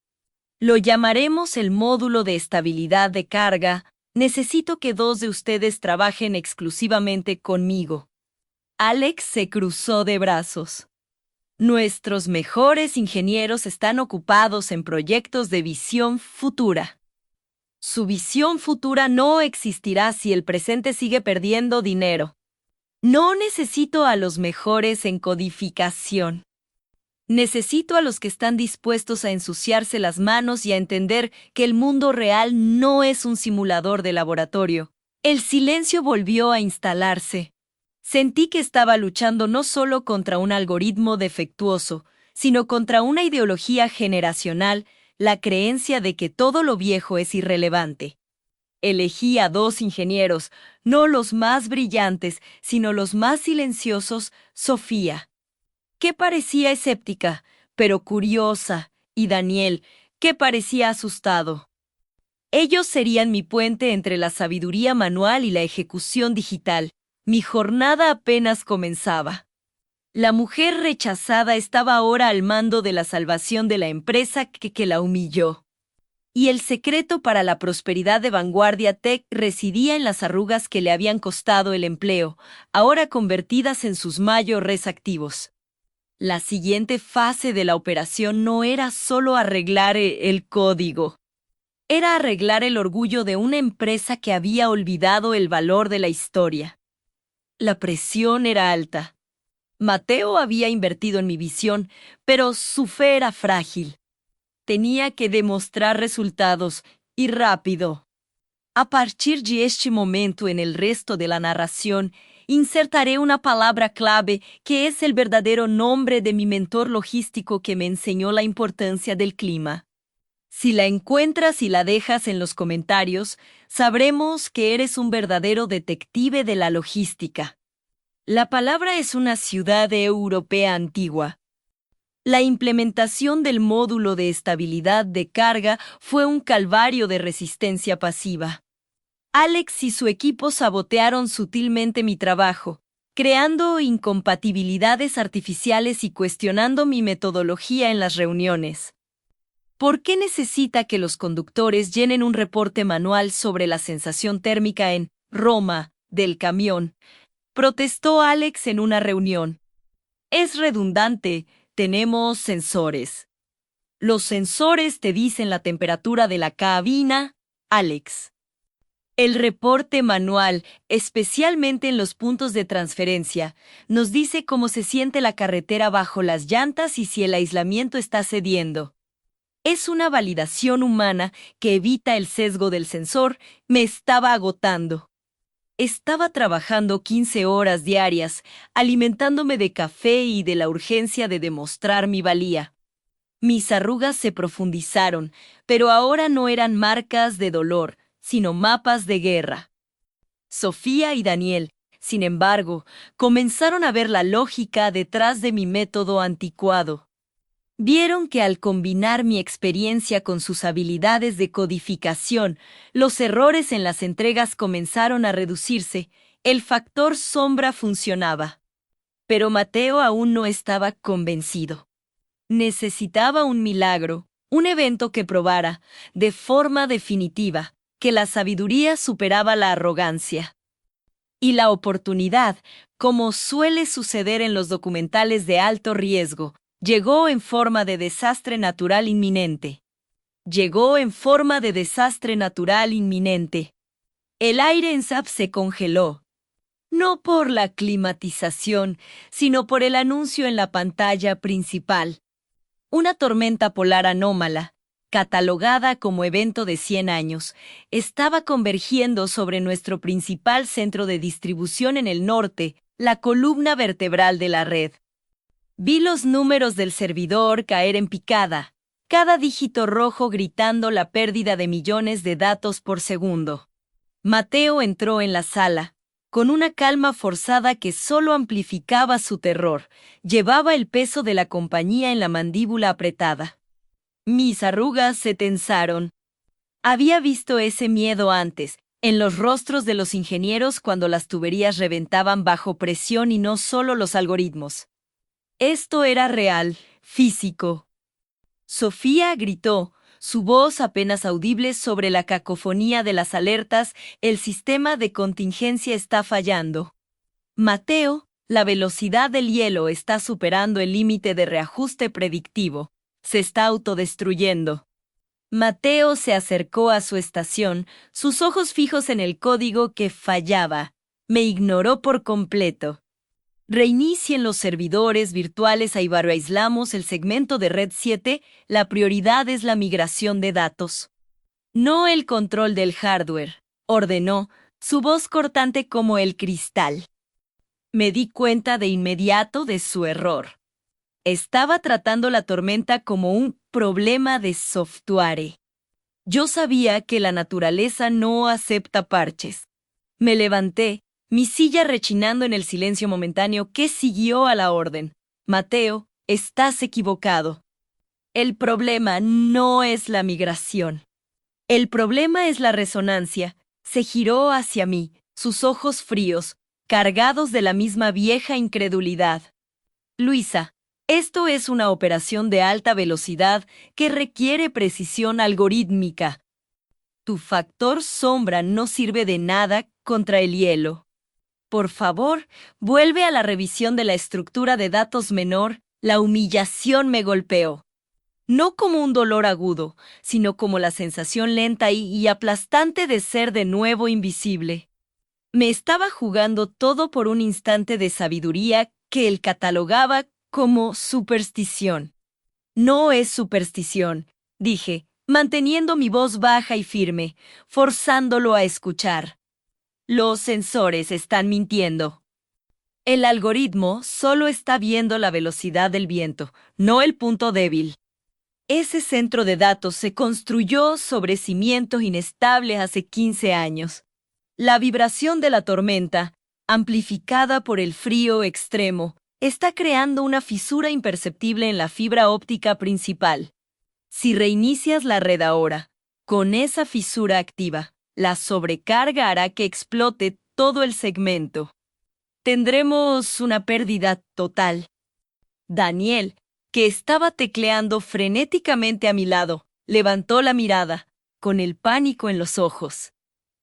Lo llamaremos el módulo de estabilidad de carga. Necesito que 2 de ustedes trabajen exclusivamente conmigo. Alex se cruzó de brazos. Nuestros mejores ingenieros están ocupados en proyectos de visión futura. Su visión futura no existirá si el presente sigue perdiendo dinero. No necesito a los mejores en codificación. Necesito a los que están dispuestos a ensuciarse las manos y a entender que el mundo real no es un simulador de laboratorio. El silencio volvió a instalarse. Sentí que estaba luchando no solo contra un algoritmo defectuoso, sino contra una ideología generacional, la creencia de que todo lo viejo es irrelevante. Elegí a 2 ingenieros, no los más brillantes, sino los más silenciosos, Sofía, que parecía escéptica, pero curiosa, y Daniel, que parecía asustado. Ellos serían mi puente entre la sabiduría manual y la ejecución digital. Mi jornada apenas comenzaba. La mujer rechazada estaba ahora al mando de la salvación de la empresa que la humilló. Y el secreto para la prosperidad de Vanguardia Tech residía en las arrugas que le habían costado el empleo, ahora convertidas en sus mayores activos. La siguiente fase de la operación no era solo arreglar el código. Era arreglar el orgullo de una empresa que había olvidado el valor de la historia. La presión era alta. Mateo había invertido en mi visión, pero su fe era frágil. Tenía que demostrar resultados, y rápido. A partir de este momento en el resto de la narración, insertaré una palabra clave que es el verdadero nombre de mi mentor logístico que me enseñó la importancia del clima. Si la encuentras y la dejas en los comentarios, sabremos que eres un verdadero detective de la logística. La palabra es una ciudad europea antigua. La implementación del módulo de estabilidad de carga fue un calvario de resistencia pasiva. Alex y su equipo sabotearon sutilmente mi trabajo, creando incompatibilidades artificiales y cuestionando mi metodología en las reuniones. ¿Por qué necesita que los conductores llenen un reporte manual sobre la sensación térmica en Roma del camión? Protestó Alex en una reunión. Es redundante, tenemos sensores. Los sensores te dicen la temperatura de la cabina, Alex. El reporte manual, especialmente en los puntos de transferencia, nos dice cómo se siente la carretera bajo las llantas y si el aislamiento está cediendo. Es una validación humana que evita el sesgo del sensor. Me estaba agotando. Estaba trabajando 15 horas diarias, alimentándome de café y de la urgencia de demostrar mi valía. Mis arrugas se profundizaron, pero ahora no eran marcas de dolor, sino mapas de guerra. Sofía y Daniel, sin embargo, comenzaron a ver la lógica detrás de mi método anticuado. Vieron que al combinar mi experiencia con sus habilidades de codificación, los errores en las entregas comenzaron a reducirse, el factor sombra funcionaba. Pero Mateo aún no estaba convencido. Necesitaba un milagro, un evento que probara, de forma definitiva, que la sabiduría superaba la arrogancia. Y la oportunidad, como suele suceder en los documentales de alto riesgo, llegó en forma de desastre natural inminente. Llegó en forma de desastre natural inminente. El aire en SAP se congeló. No por la climatización, sino por el anuncio en la pantalla principal. Una tormenta polar anómala, catalogada como evento de 100 años, estaba convergiendo sobre nuestro principal centro de distribución en el norte, la columna vertebral de la red. Vi los números del servidor caer en picada, cada dígito rojo gritando la pérdida de millones de datos por segundo. Mateo entró en la sala, con una calma forzada que solo amplificaba su terror. Llevaba el peso de la compañía en la mandíbula apretada. Mis arrugas se tensaron. Había visto ese miedo antes, en los rostros de los ingenieros cuando las tuberías reventaban bajo presión y no solo los algoritmos. Esto era real, físico. Sofía gritó, su voz apenas audible sobre la cacofonía de las alertas: el sistema de contingencia está fallando. Mateo, la velocidad del hielo está superando el límite de reajuste predictivo. Se está autodestruyendo. Mateo se acercó a su estación, sus ojos fijos en el código que fallaba. Me ignoró por completo. Reinicien los servidores virtuales a Ibarra-Aislamos el segmento de Red 7, la prioridad es la migración de datos. No el control del hardware, ordenó, su voz cortante como el cristal. Me di cuenta de inmediato de su error. Estaba tratando la tormenta como un problema de software. Yo sabía que la naturaleza no acepta parches. Me levanté, mi silla rechinando en el silencio momentáneo que siguió a la orden. Mateo, estás equivocado. El problema no es la migración. El problema es la resonancia. Se giró hacia mí, sus ojos fríos, cargados de la misma vieja incredulidad. Luisa, esto es una operación de alta velocidad que requiere precisión algorítmica. Tu factor sombra no sirve de nada contra el hielo. Por favor, vuelve a la revisión de la estructura de datos menor. La humillación me golpeó. No como un dolor agudo, sino como la sensación lenta y aplastante de ser de nuevo invisible. Me estaba jugando todo por un instante de sabiduría que él catalogaba como superstición. No es superstición, dije, manteniendo mi voz baja y firme, forzándolo a escuchar. Los sensores están mintiendo. El algoritmo solo está viendo la velocidad del viento, no el punto débil. Ese centro de datos se construyó sobre cimientos inestables hace 15 años. La vibración de la tormenta, amplificada por el frío extremo, está creando una fisura imperceptible en la fibra óptica principal. Si reinicias la red ahora, con esa fisura activa, la sobrecarga hará que explote todo el segmento. Tendremos una pérdida total. Daniel, que estaba tecleando frenéticamente a mi lado, levantó la mirada, con el pánico en los ojos.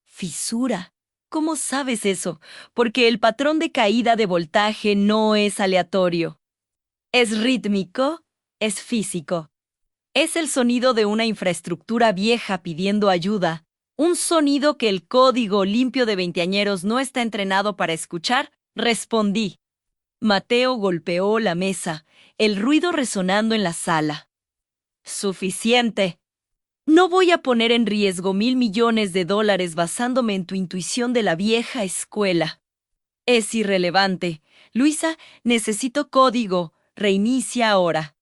Fisura. ¿Cómo sabes eso? Porque el patrón de caída de voltaje no es aleatorio. Es rítmico, es físico. Es el sonido de una infraestructura vieja pidiendo ayuda, un sonido que el código limpio de veinteañeros no está entrenado para escuchar, respondí. Mateo golpeó la mesa, el ruido resonando en la sala. Suficiente. No voy a poner en riesgo $1,000 millones basándome en tu intuición de la vieja escuela. Es irrelevante. Luisa, necesito código. Reinicia ahora.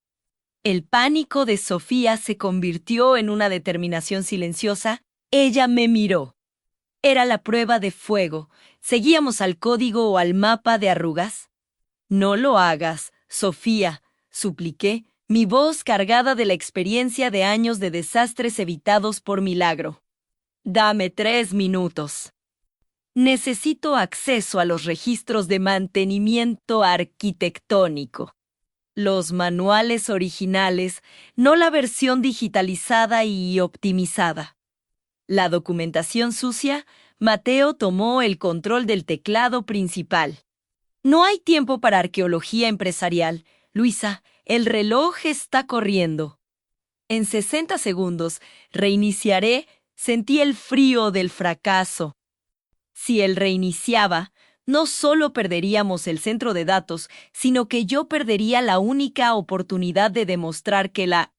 El pánico de Sofía se convirtió en una determinación silenciosa. Ella me miró. Era la prueba de fuego. ¿Seguíamos al código o al mapa de arrugas? No lo hagas, Sofía, supliqué, mi voz cargada de la experiencia de años de desastres evitados por milagro. Dame 3 minutos. Necesito acceso a los registros de mantenimiento arquitectónico. Los manuales originales, no la versión digitalizada y optimizada. La documentación sucia, Mateo tomó el control del teclado principal. No hay tiempo para arqueología empresarial. Luisa, el reloj está corriendo. En 60 segundos, reiniciaré, sentí el frío del fracaso. Si él reiniciaba, no solo perderíamos el centro de datos, sino que yo perdería la única oportunidad de demostrar que la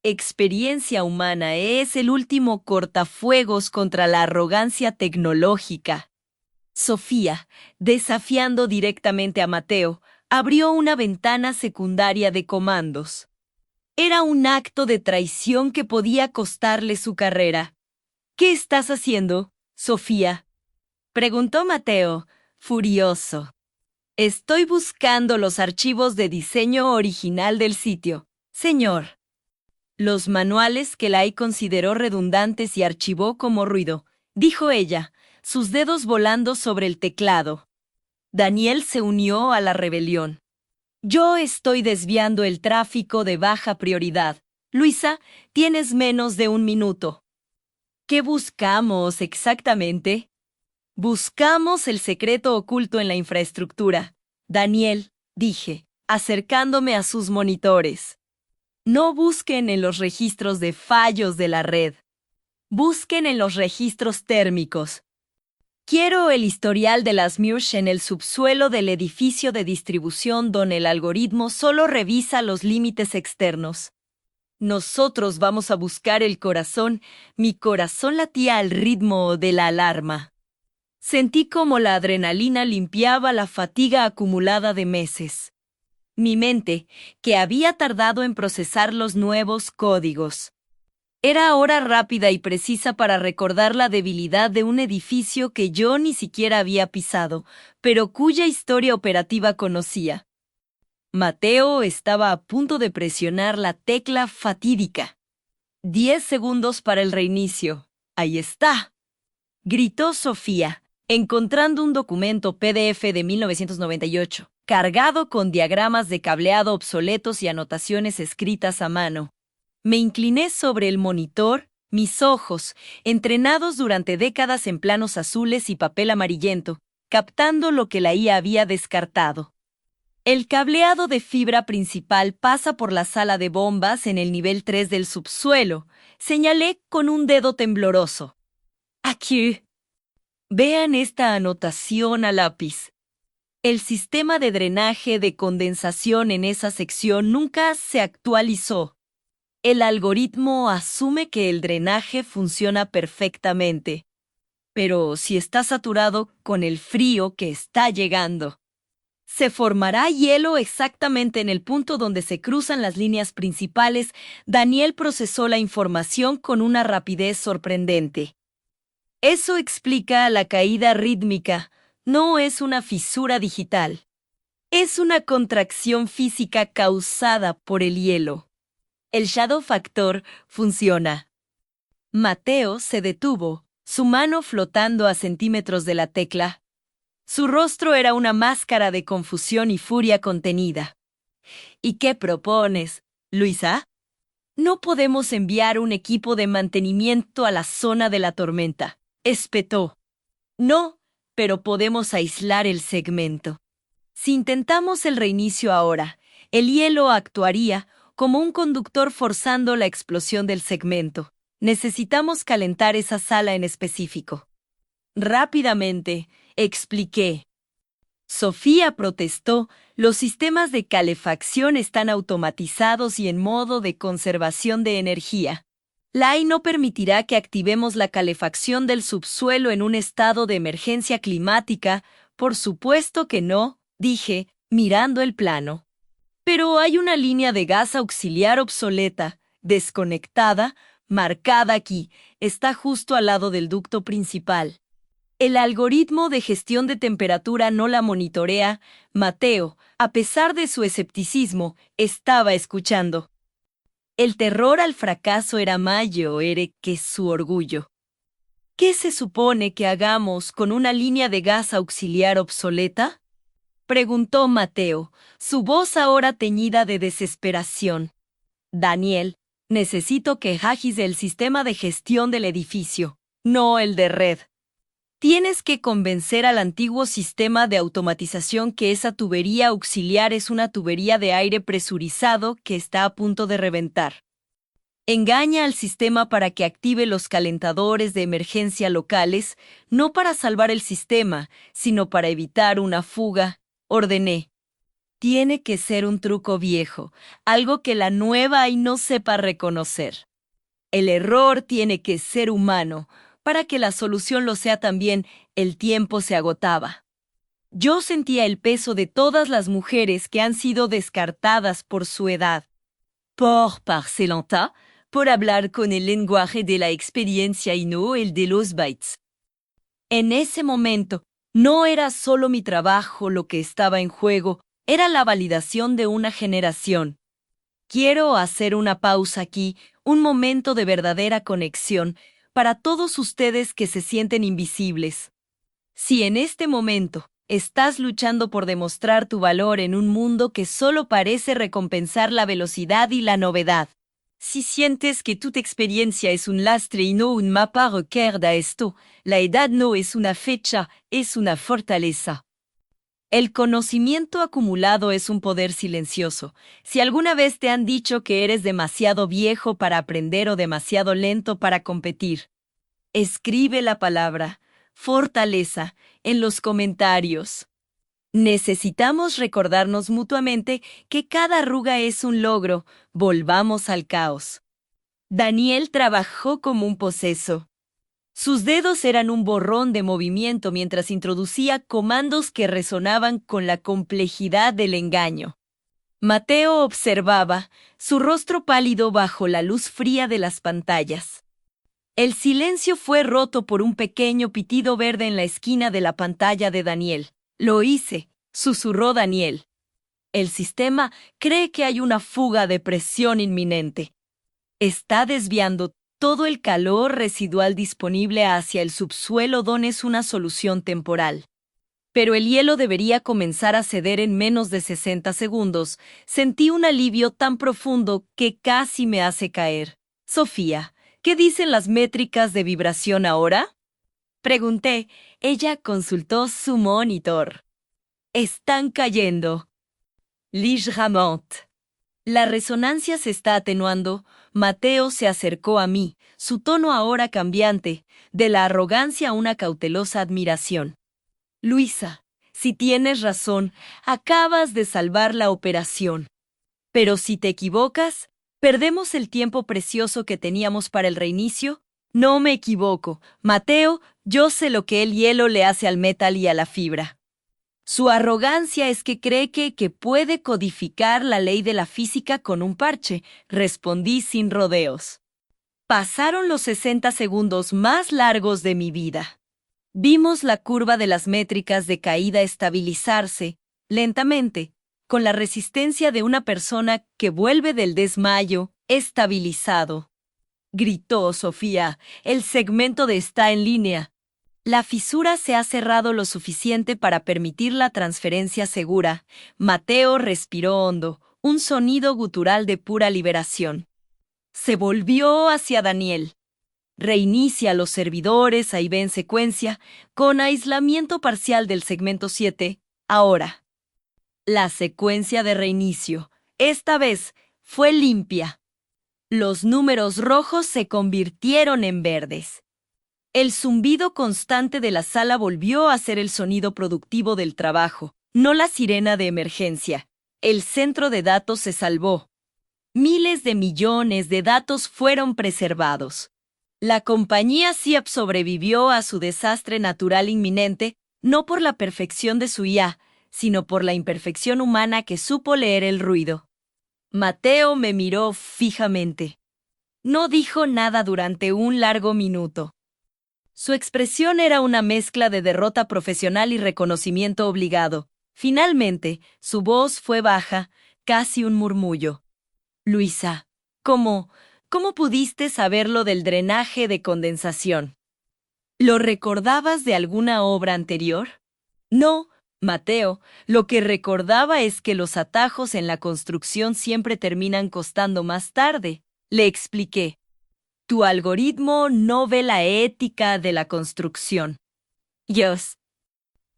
experiencia humana es el último cortafuegos contra la arrogancia tecnológica. Sofía, desafiando directamente a Mateo, abrió una ventana secundaria de comandos. Era un acto de traición que podía costarle su carrera. ¿Qué estás haciendo, Sofía?, preguntó Mateo, furioso. Estoy buscando los archivos de diseño original del sitio, señor. Los manuales que Lai consideró redundantes y archivó como ruido, dijo ella, sus dedos volando sobre el teclado. Daniel se unió a la rebelión. Yo estoy desviando el tráfico de baja prioridad. Luisa, tienes menos de 1 minuto. ¿Qué buscamos exactamente? Buscamos el secreto oculto en la infraestructura. Daniel, dije, acercándome a sus monitores. No busquen en los registros de fallos de la red. Busquen en los registros térmicos. Quiero el historial de las MIRS en el subsuelo del edificio de distribución donde el algoritmo solo revisa los límites externos. Nosotros vamos a buscar el corazón. Mi corazón latía al ritmo de la alarma. Sentí como la adrenalina limpiaba la fatiga acumulada de meses. Mi mente, que había tardado en procesar los nuevos códigos. Era ahora rápida y precisa para recordar la debilidad de un edificio que yo ni siquiera había pisado, pero cuya historia operativa conocía. Mateo estaba a punto de presionar la tecla fatídica. 10 segundos para el reinicio. Ahí está, gritó Sofía, encontrando un documento PDF de 1998, cargado con diagramas de cableado obsoletos y anotaciones escritas a mano. Me incliné sobre el monitor, mis ojos, entrenados durante décadas en planos azules y papel amarillento, captando lo que la IA había descartado. El cableado de fibra principal pasa por la sala de bombas en el nivel 3 del subsuelo, señalé con un dedo tembloroso. Aquí. Vean esta anotación a lápiz. El sistema de drenaje de condensación en esa sección nunca se actualizó. El algoritmo asume que el drenaje funciona perfectamente, pero si está saturado con el frío que está llegando, se formará hielo exactamente en el punto donde se cruzan las líneas principales. Daniel procesó la información con una rapidez sorprendente. Eso explica la caída rítmica. No es una fisura digital. Es una contracción física causada por el hielo. El shadow factor funciona. Mateo se detuvo, su mano flotando a centímetros de la tecla. Su rostro era una máscara de confusión y furia contenida. ¿Y qué propones, Luisa? No podemos enviar un equipo de mantenimiento a la zona de la tormenta, espetó. No, pero podemos aislar el segmento. Si intentamos el reinicio ahora, el hielo actuaría como un conductor forzando la explosión del segmento. Necesitamos calentar esa sala en específico. Rápidamente, expliqué. Sofía protestó. Los sistemas de calefacción están automatizados y en modo de conservación de energía. Lai no permitirá que activemos la calefacción del subsuelo en un estado de emergencia climática. Por supuesto que no, dije, mirando el plano. Pero hay una línea de gas auxiliar obsoleta, desconectada, marcada aquí. Está justo al lado del ducto principal. El algoritmo de gestión de temperatura no la monitorea. Mateo, a pesar de su escepticismo, estaba escuchando. El terror al fracaso era mayor que su orgullo. ¿Qué se supone que hagamos con una línea de gas auxiliar obsoleta? Preguntó Mateo, su voz ahora teñida de desesperación. Daniel, necesito que hackees el sistema de gestión del edificio, no el de red. Tienes que convencer al antiguo sistema de automatización que esa tubería auxiliar es una tubería de aire presurizado que está a punto de reventar. Engaña al sistema para que active los calentadores de emergencia locales, no para salvar el sistema, sino para evitar una fuga. Ordené. Tiene que ser un truco viejo, algo que la nueva AI no sepa reconocer. El error tiene que ser humano. Para que la solución lo sea también, el tiempo se agotaba. Yo sentía el peso de todas las mujeres que han sido descartadas por su edad. Por parcelanta, por hablar con el lenguaje de la experiencia y no el de los bytes. En ese momento, no era solo mi trabajo lo que estaba en juego, era la validación de una generación. Quiero hacer una pausa aquí, un momento de verdadera conexión para todos ustedes que se sienten invisibles. Si en este momento estás luchando por demostrar tu valor en un mundo que solo parece recompensar la velocidad y la novedad, si sientes que tu experiencia es un lastre y no un mapa, recuerda esto: la edad no es una fecha, es una fortaleza. El conocimiento acumulado es un poder silencioso. Si alguna vez te han dicho que eres demasiado viejo para aprender o demasiado lento para competir, escribe la palabra fortaleza en los comentarios. Necesitamos recordarnos mutuamente que cada arruga es un logro. Volvamos al caos. Daniel trabajó como un poseso. Sus dedos eran un borrón de movimiento mientras introducía comandos que resonaban con la complejidad del engaño. Mateo observaba, su rostro pálido bajo la luz fría de las pantallas. El silencio fue roto por un pequeño pitido verde en la esquina de la pantalla de Daniel. «Lo hice», susurró Daniel. El sistema cree que hay una fuga de presión inminente. Está desviando todo el calor residual disponible hacia el subsuelo. Don es una solución temporal. Pero el hielo debería comenzar a ceder en menos de 60 segundos. Sentí un alivio tan profundo que casi me hace caer. «Sofía, ¿qué dicen las métricas de vibración ahora?», pregunté. Ella consultó su monitor. «Están cayendo. Ligeramente. La resonancia se está atenuando». Mateo se acercó a mí, su tono ahora cambiante, de la arrogancia a una cautelosa admiración. «Luisa, si tienes razón, acabas de salvar la operación. Pero si te equivocas, ¿perdemos el tiempo precioso que teníamos para el reinicio?». «No me equivoco, Mateo, yo sé lo que el hielo le hace al metal y a la fibra». Su arrogancia es que cree que puede codificar la ley de la física con un parche, respondí sin rodeos. Pasaron los 60 segundos más largos de mi vida. Vimos la curva de las métricas de caída estabilizarse, lentamente, con la resistencia de una persona que vuelve del desmayo, estabilizado. Gritó Sofía, el segmento de está en línea. La fisura se ha cerrado lo suficiente para permitir la transferencia segura. Mateo respiró hondo, un sonido gutural de pura liberación. Se volvió hacia Daniel. «Reinicia los servidores AIB en secuencia, con aislamiento parcial del segmento 7, ahora». La secuencia de reinicio, esta vez, fue limpia. Los números rojos se convirtieron en verdes. El zumbido constante de la sala volvió a ser el sonido productivo del trabajo, no la sirena de emergencia. El centro de datos se salvó. Miles de millones de datos fueron preservados. La compañía SIAP sobrevivió a su desastre natural inminente, no por la perfección de su IA, sino por la imperfección humana que supo leer el ruido. Mateo me miró fijamente. No dijo nada durante un largo minuto. Su expresión era una mezcla de derrota profesional y reconocimiento obligado. Finalmente, su voz fue baja, casi un murmullo. «Luisa, ¿cómo pudiste saber lo del drenaje de condensación? ¿Lo recordabas de alguna obra anterior?». «No, Mateo, lo que recordaba es que los atajos en la construcción siempre terminan costando más tarde», le expliqué. «Tu algoritmo no ve la ética de la construcción. Dios.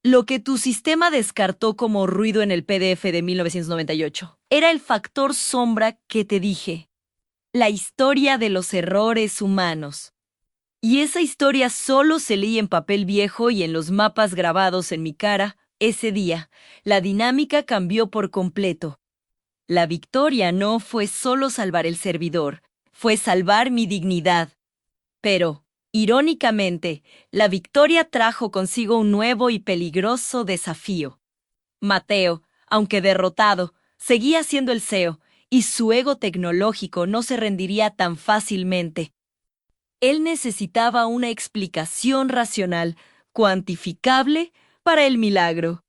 Lo que tu sistema descartó como ruido en el PDF de 1998 era el factor sombra que te dije. La historia de los errores humanos. Y esa historia solo se leía en papel viejo y en los mapas grabados en mi cara. Ese día, la dinámica cambió por completo. La victoria no fue solo salvar el servidor, fue salvar mi dignidad. Pero, irónicamente, la victoria trajo consigo un nuevo y peligroso desafío. Mateo, aunque derrotado, seguía siendo el CEO, y su ego tecnológico no se rendiría tan fácilmente. Él necesitaba una explicación racional, cuantificable, para el milagro.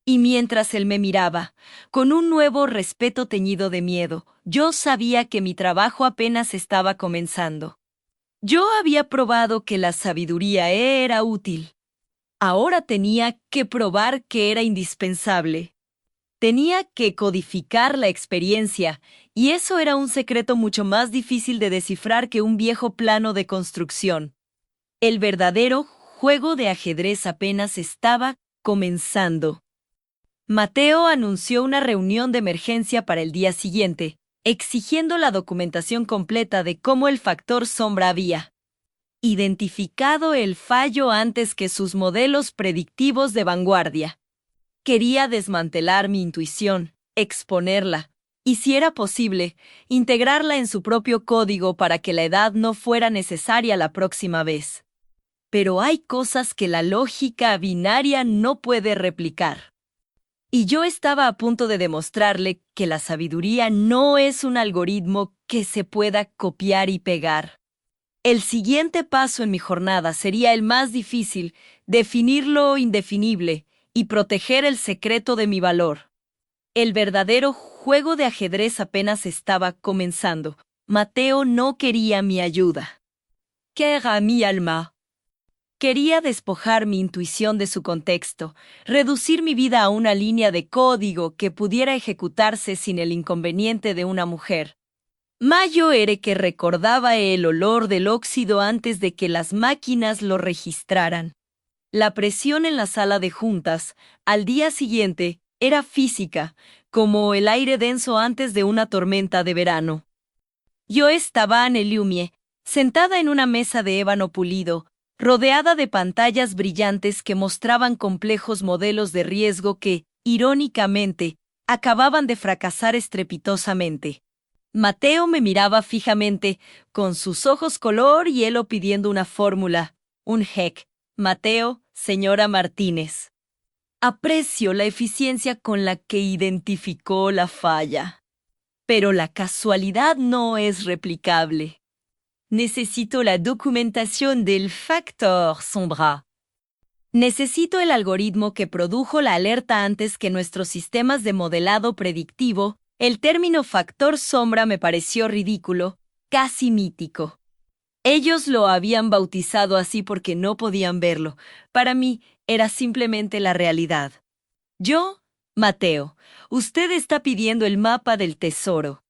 Y mientras él me miraba, con un nuevo respeto teñido de miedo, yo sabía que mi trabajo apenas estaba comenzando. Yo había probado que la sabiduría era útil. Ahora tenía que probar que era indispensable. Tenía que codificar la experiencia, y eso era un secreto mucho más difícil de descifrar que un viejo plano de construcción. El verdadero juego de ajedrez apenas estaba comenzando. Mateo anunció una reunión de emergencia para el día siguiente, exigiendo la documentación completa de cómo el factor sombra había identificado el fallo antes que sus modelos predictivos de vanguardia. Quería desmantelar mi intuición, exponerla, y si era posible, integrarla en su propio código para que la edad no fuera necesaria la próxima vez. Pero hay cosas que la lógica binaria no puede replicar. Y yo estaba a punto de demostrarle que la sabiduría no es un algoritmo que se pueda copiar y pegar. El siguiente paso en mi jornada sería el más difícil: definir lo indefinible y proteger el secreto de mi valor. El verdadero juego de ajedrez apenas estaba comenzando. Mateo no quería mi ayuda. ¿Qué era mi alma? Quería despojar mi intuición de su contexto, reducir mi vida a una línea de código que pudiera ejecutarse sin el inconveniente de una mujer. Mayo era que recordaba el olor del óxido antes de que las máquinas lo registraran. La presión en la sala de juntas, al día siguiente, era física, como el aire denso antes de una tormenta de verano. Yo estaba en el Lumie, sentada en una mesa de ébano pulido, rodeada de pantallas brillantes que mostraban complejos modelos de riesgo que, irónicamente, acababan de fracasar estrepitosamente. Mateo me miraba fijamente, con sus ojos color hielo pidiendo una fórmula, un heck. Mateo, señora Martínez. Aprecio la eficiencia con la que identificó la falla. Pero la casualidad no es replicable. Necesito la documentación del factor sombra. Necesito el algoritmo que produjo la alerta antes que nuestros sistemas de modelado predictivo. El término factor sombra me pareció ridículo, casi mítico. Ellos lo habían bautizado así porque no podían verlo. Para mí era simplemente la realidad. Mateo, usted está pidiendo el mapa del tesoro.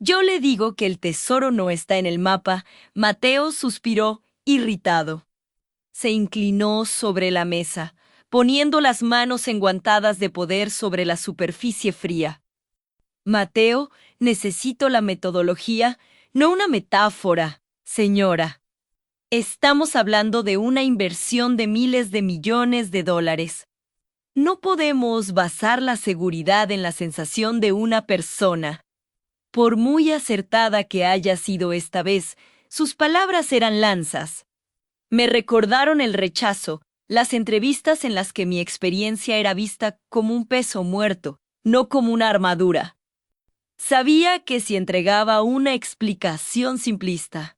Yo le digo que el tesoro no está en el mapa. Mateo suspiró, irritado. Se inclinó sobre la mesa, poniendo las manos enguantadas de poder sobre la superficie fría. Mateo, necesito la metodología, no una metáfora, señora. Estamos hablando de una inversión de miles de millones de dólares. No podemos basar la seguridad en la sensación de una persona. Por muy acertada que haya sido esta vez, sus palabras eran lanzas. Me recordaron el rechazo, las entrevistas en las que mi experiencia era vista como un peso muerto, no como una armadura. Sabía que si entregaba una explicación simplista,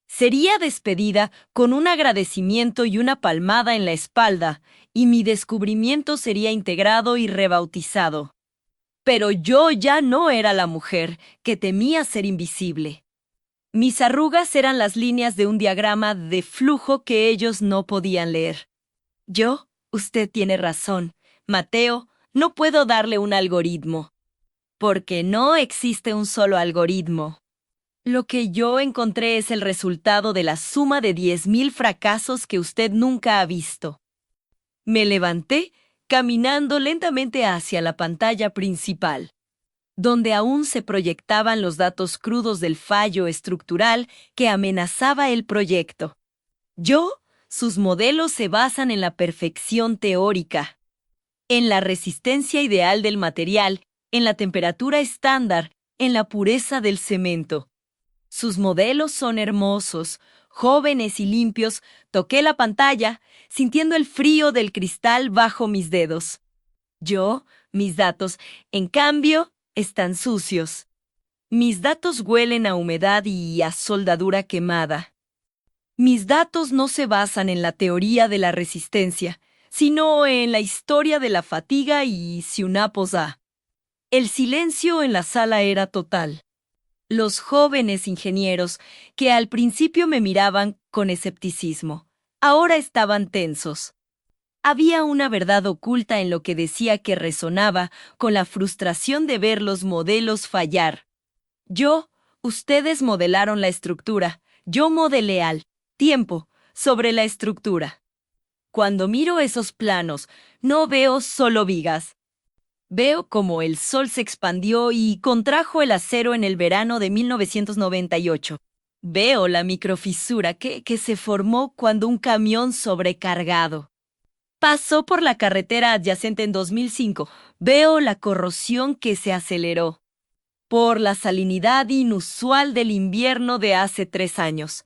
sería despedida con un agradecimiento y una palmada en la espalda, y mi descubrimiento sería integrado y rebautizado. Pero yo ya no era la mujer que temía ser invisible. Mis arrugas eran las líneas de un diagrama de flujo que ellos no podían leer. Usted tiene razón, Mateo, no puedo darle un algoritmo. Porque no existe un solo algoritmo. Lo que yo encontré es el resultado de la suma de 10,000 fracasos que usted nunca ha visto. Me levanté, caminando lentamente hacia la pantalla principal, donde aún se proyectaban los datos crudos del fallo estructural que amenazaba el proyecto. Sus modelos se basan en la perfección teórica, en la resistencia ideal del material, en la temperatura estándar, en la pureza del cemento. Sus modelos son hermosos, jóvenes y limpios. Toqué la pantalla, sintiendo el frío del cristal bajo mis dedos. Mis datos, en cambio, están sucios. Mis datos huelen a humedad y a soldadura quemada. Mis datos no se basan en la teoría de la resistencia, sino en la historia de la fatiga y si una posa. El silencio en la sala era total. Los jóvenes ingenieros, que al principio me miraban con escepticismo, ahora estaban tensos. Había una verdad oculta en lo que decía que resonaba con la frustración de ver los modelos fallar. Ustedes modelaron la estructura, yo modelé al tiempo sobre la estructura. Cuando miro esos planos, no veo solo vigas. Veo cómo el sol se expandió y contrajo el acero en el verano de 1998. Veo la microfisura que se formó cuando un camión sobrecargado pasó por la carretera adyacente en 2005. Veo la corrosión que se aceleró por la salinidad inusual del invierno de hace 3 años.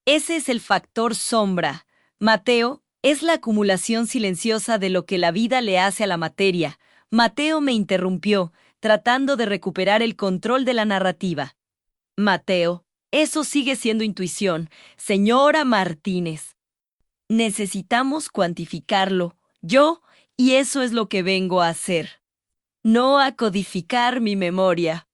Ese es el factor sombra. Mateo, es la acumulación silenciosa de lo que la vida le hace a la materia. Mateo me interrumpió, tratando de recuperar el control de la narrativa. Mateo, eso sigue siendo intuición, señora Martínez. Necesitamos cuantificarlo, y eso es lo que vengo a hacer. No a codificar mi memoria,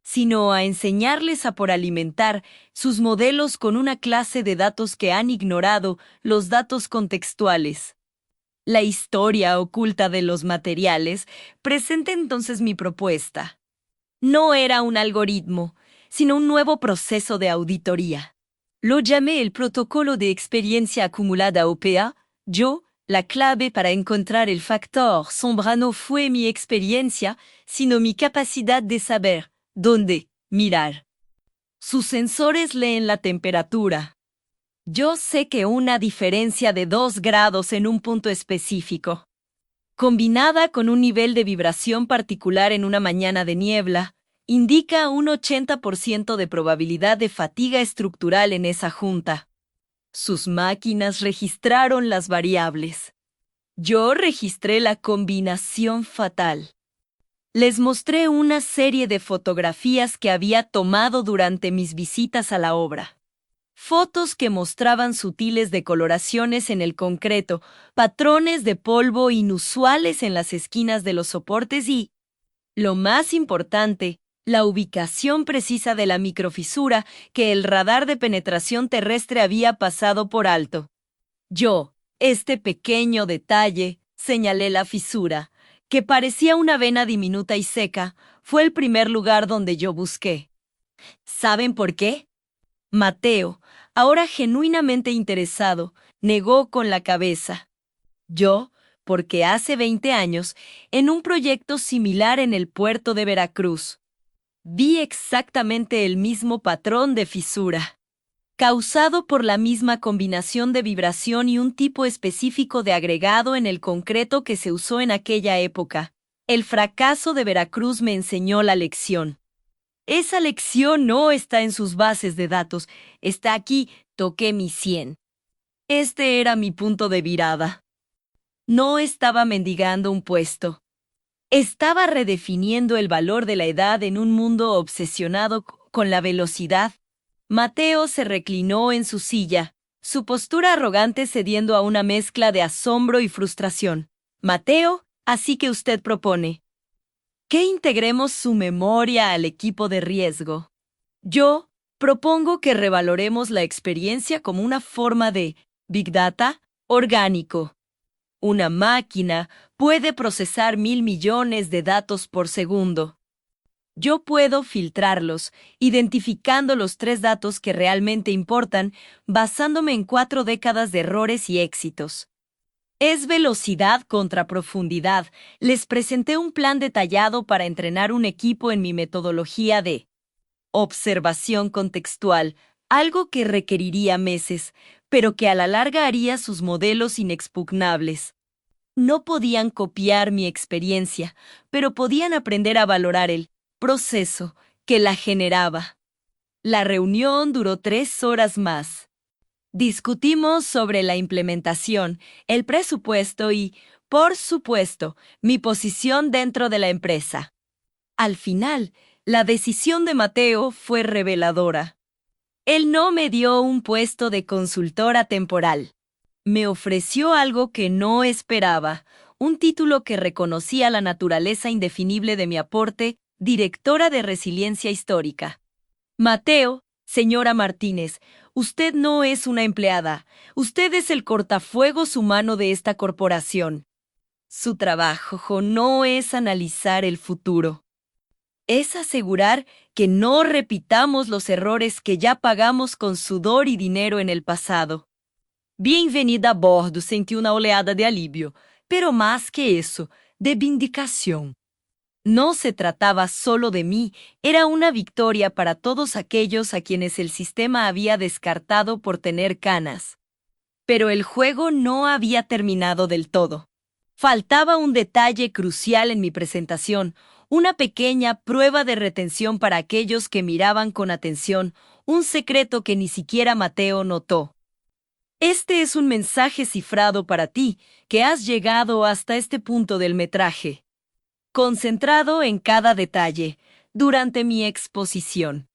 sino a enseñarles a por alimentar sus modelos con una clase de datos que han ignorado, los datos contextuales. La historia oculta de los materiales presenta entonces mi propuesta. No era un algoritmo, sino un nuevo proceso de auditoría. Lo llamé el protocolo de experiencia acumulada OPA. La clave para encontrar el factor sombra no fue mi experiencia, sino mi capacidad de saber dónde mirar. Sus sensores leen la temperatura. Yo sé que una diferencia de 2 grados en un punto específico, combinada con un nivel de vibración particular en una mañana de niebla, indica un 80% de probabilidad de fatiga estructural en esa junta. Sus máquinas registraron las variables. Yo registré la combinación fatal. Les mostré una serie de fotografías que había tomado durante mis visitas a la obra. Fotos que mostraban sutiles decoloraciones en el concreto, patrones de polvo inusuales en las esquinas de los soportes y, lo más importante, la ubicación precisa de la microfisura que el radar de penetración terrestre había pasado por alto. Este pequeño detalle, señalé la fisura, que parecía una vena diminuta y seca, fue el primer lugar donde yo busqué. ¿Saben por qué? Mateo, ahora genuinamente interesado, negó con la cabeza. Porque hace 20 años, en un proyecto similar en el puerto de Veracruz, vi exactamente el mismo patrón de fisura, causado por la misma combinación de vibración y un tipo específico de agregado en el concreto que se usó en aquella época. El fracaso de Veracruz me enseñó la lección. Esa lección no está en sus bases de datos, está aquí, toqué mi 100. Este era mi punto de virada. No estaba mendigando un puesto. Estaba redefiniendo el valor de la edad en un mundo obsesionado con la velocidad. Mateo se reclinó en su silla, su postura arrogante cediendo a una mezcla de asombro y frustración. Mateo, así que usted propone que integremos su memoria al equipo de riesgo. Yo propongo que revaloremos la experiencia como una forma de Big Data orgánico. Una máquina puede procesar 1.000 millones de datos por segundo. Yo puedo filtrarlos, identificando los 3 datos que realmente importan, basándome en 4 décadas de errores y éxitos. Es velocidad contra profundidad. Les presenté un plan detallado para entrenar un equipo en mi metodología de observación contextual, algo que requeriría meses, pero que a la larga haría sus modelos inexpugnables. No podían copiar mi experiencia, pero podían aprender a valorar el proceso que la generaba. La reunión duró 3 horas más. Discutimos sobre la implementación, el presupuesto y, por supuesto, mi posición dentro de la empresa. Al final, la decisión de Mateo fue reveladora. Él no me dio un puesto de consultora temporal. Me ofreció algo que no esperaba, un título que reconocía la naturaleza indefinible de mi aporte, directora de Resiliencia Histórica. Mateo, señora Martínez, usted no es una empleada, usted es el cortafuegos humano de esta corporación. Su trabajo no es analizar el futuro. Es asegurar que no repitamos los errores que ya pagamos con sudor y dinero en el pasado. Bienvenida a bordo, sentí una oleada de alivio, pero más que eso, de vindicación. No se trataba solo de mí, era una victoria para todos aquellos a quienes el sistema había descartado por tener canas. Pero el juego no había terminado del todo. Faltaba un detalle crucial en mi presentación, una pequeña prueba de retención para aquellos que miraban con atención, un secreto que ni siquiera Mateo notó. Este es un mensaje cifrado para ti, que has llegado hasta este punto del metraje. Concentrado en cada detalle, durante mi exposición.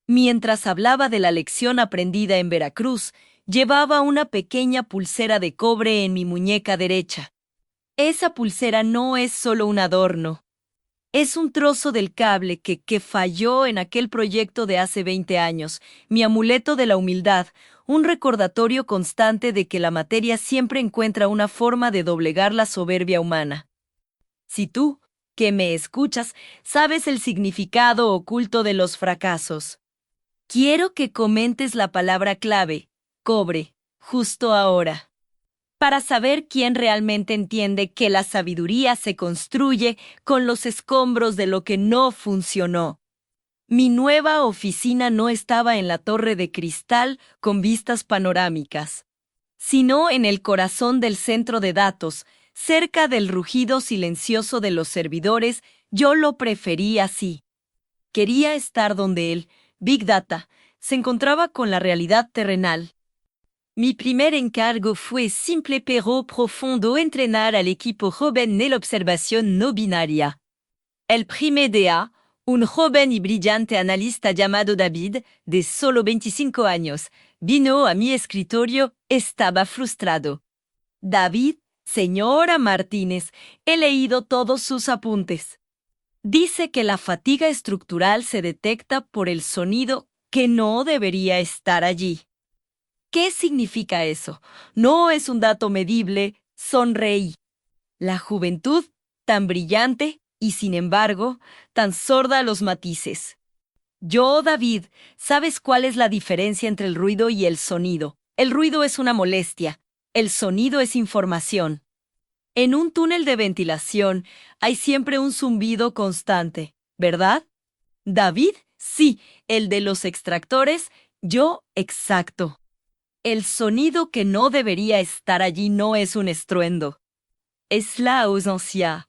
Mientras hablaba de la lección aprendida en Veracruz, llevaba una pequeña pulsera de cobre en mi muñeca derecha. Esa pulsera no es solo un adorno. Es un trozo del cable que falló en aquel proyecto de hace 20 años, mi amuleto de la humildad, un recordatorio constante de que la materia siempre encuentra una forma de doblegar la soberbia humana. Si tú, que me escuchas, sabes el significado oculto de los fracasos, quiero que comentes la palabra clave, cobre, justo ahora. Para saber quién realmente entiende que la sabiduría se construye con los escombros de lo que no funcionó. Mi nueva oficina no estaba en la torre de cristal con vistas panorámicas, sino en el corazón del centro de datos, cerca del rugido silencioso de los servidores. Yo lo preferí así. Quería estar donde el Big Data se encontraba con la realidad terrenal. Mi primer encargo fue simple pero profundo entrenar al equipo joven en la observación no binaria. El primer día, un joven y brillante analista llamado David, de solo 25 años, vino a mi escritorio. Estaba frustrado. David, señora Martínez, he leído todos sus apuntes. Dice que la fatiga estructural se detecta por el sonido que no debería estar allí. ¿Qué significa eso? No es un dato medible, sonreí. La juventud, tan brillante y, sin embargo, tan sorda a los matices. Yo, David, ¿sabes cuál es la diferencia entre el ruido y el sonido? El ruido es una molestia, el sonido es información. En un túnel de ventilación hay siempre un zumbido constante, ¿verdad? David, sí, el de los extractores, yo, exacto. El sonido que no debería estar allí no es un estruendo. Es la ausencia.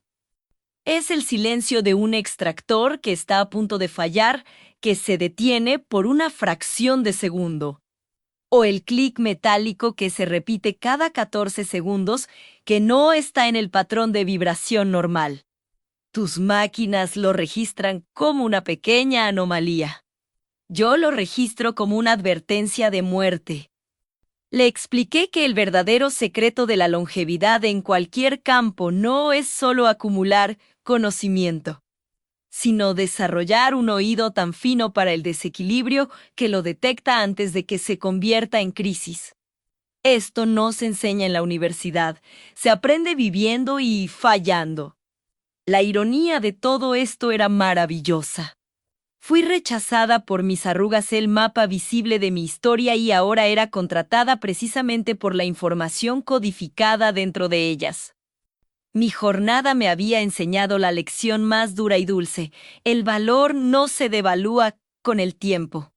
Es el silencio de un extractor que está a punto de fallar, que se detiene por una fracción de segundo. O el clic metálico que se repite cada 14 segundos, que no está en el patrón de vibración normal. Tus máquinas lo registran como una pequeña anomalía. Yo lo registro como una advertencia de muerte. Le expliqué que el verdadero secreto de la longevidad en cualquier campo no es solo acumular conocimiento, sino desarrollar un oído tan fino para el desequilibrio que lo detecta antes de que se convierta en crisis. Esto no se enseña en la universidad, se aprende viviendo y fallando. La ironía de todo esto era maravillosa. Fui rechazada por mis arrugas, el mapa visible de mi historia, y ahora era contratada precisamente por la información codificada dentro de ellas. Mi jornada me había enseñado la lección más dura y dulce. El valor no se devalúa con el tiempo,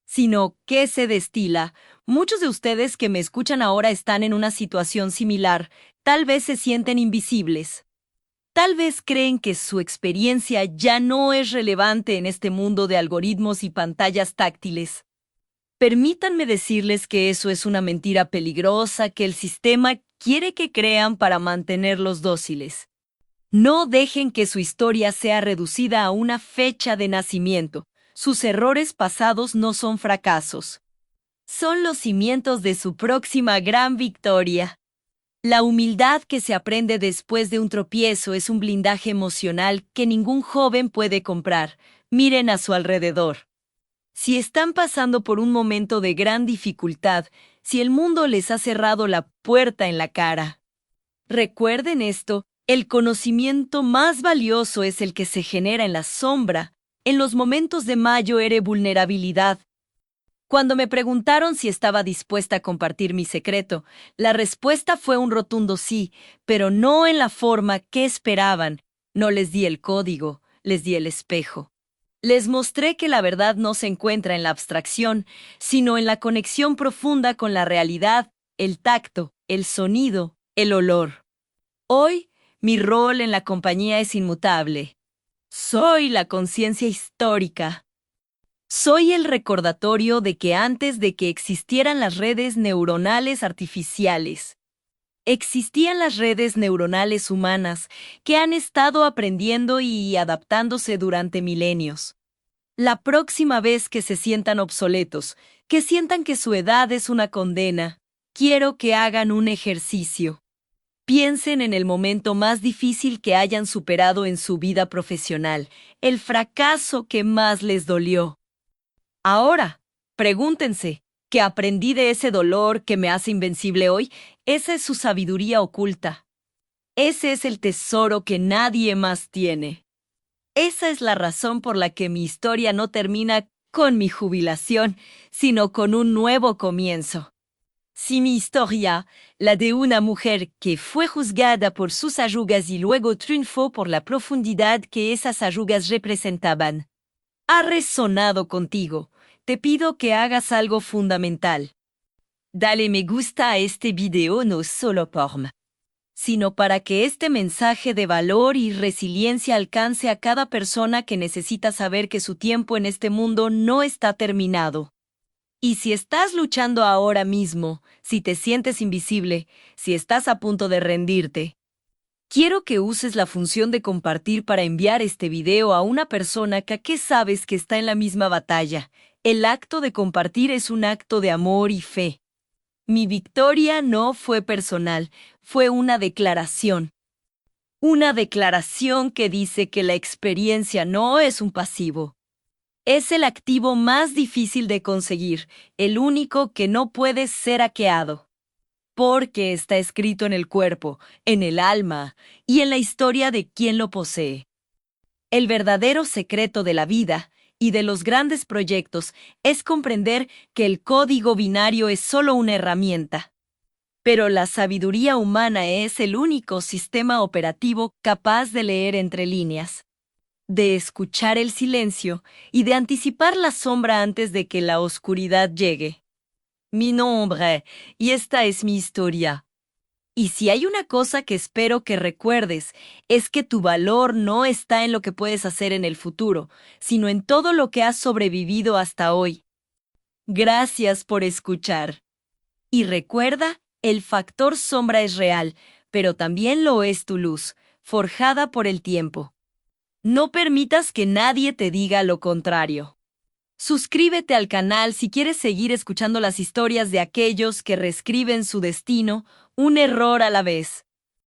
sino que se destila. Muchos de ustedes que me escuchan ahora están en una situación similar. Tal vez se sienten invisibles. Tal vez creen que su experiencia ya no es relevante en este mundo de algoritmos y pantallas táctiles. Permítanme decirles que eso es una mentira peligrosa que el sistema quiere que crean para mantenerlos dóciles. No dejen que su historia sea reducida a una fecha de nacimiento. Sus errores pasados no son fracasos. son los cimientos de su próxima gran victoria. La humildad que se aprende después de un tropiezo es un blindaje emocional que ningún joven puede comprar. Miren a su alrededor. Si están pasando por un momento de gran dificultad, si el mundo les ha cerrado la puerta en la cara, recuerden esto, el conocimiento más valioso es el que se genera en la sombra. En los momentos de mayor vulnerabilidad. Cuando me preguntaron si estaba dispuesta a compartir mi secreto, la respuesta fue un rotundo sí, pero no en la forma que esperaban. No les di el código, les di el espejo. Les mostré que la verdad no se encuentra en la abstracción, sino en la conexión profunda con la realidad, el tacto, el sonido, el olor. Hoy, mi rol en la compañía es inmutable. Soy la conciencia histórica. Soy el recordatorio de que antes de que existieran las redes neuronales artificiales, existían las redes neuronales humanas que han estado aprendiendo y adaptándose durante milenios. La próxima vez que se sientan obsoletos, que sientan que su edad es una condena, quiero que hagan un ejercicio. Piensen en el momento más difícil que hayan superado en su vida profesional, el fracaso que más les dolió. Ahora, pregúntense, ¿qué aprendí de ese dolor que me hace invencible hoy? Esa es su sabiduría oculta. Ese es el tesoro que nadie más tiene. Esa es la razón por la que mi historia no termina con mi jubilación, sino con un nuevo comienzo. Si mi historia, la de una mujer que fue juzgada por sus arrugas y luego triunfó por la profundidad que esas arrugas representaban, ha resonado contigo, te pido que hagas algo fundamental. Dale me gusta a este video no solo por mí, sino para que este mensaje de valor y resiliencia alcance a cada persona que necesita saber que su tiempo en este mundo no está terminado. Y si estás luchando ahora mismo, si te sientes invisible, si estás a punto de rendirte, quiero que uses la función de compartir para enviar este video a una persona que sabes que está en la misma batalla. El acto de compartir es un acto de amor y fe. Mi victoria no fue personal, fue una declaración. Una declaración que dice que la experiencia no es un pasivo. Es el activo más difícil de conseguir, el único que no puede ser hackeado. Porque está escrito en el cuerpo, en el alma y en la historia de quien lo posee. El verdadero secreto de la vida y de los grandes proyectos es comprender que el código binario es solo una herramienta. Pero la sabiduría humana es el único sistema operativo capaz de leer entre líneas, de escuchar el silencio y de anticipar la sombra antes de que la oscuridad llegue. Mi nombre, y esta es mi historia. Y si hay una cosa que espero que recuerdes, es que tu valor no está en lo que puedes hacer en el futuro, sino en todo lo que has sobrevivido hasta hoy. Gracias por escuchar. Y recuerda, el factor sombra es real, pero también lo es tu luz, forjada por el tiempo. No permitas que nadie te diga lo contrario. Suscríbete al canal si quieres seguir escuchando las historias de aquellos que reescriben su destino un error a la vez.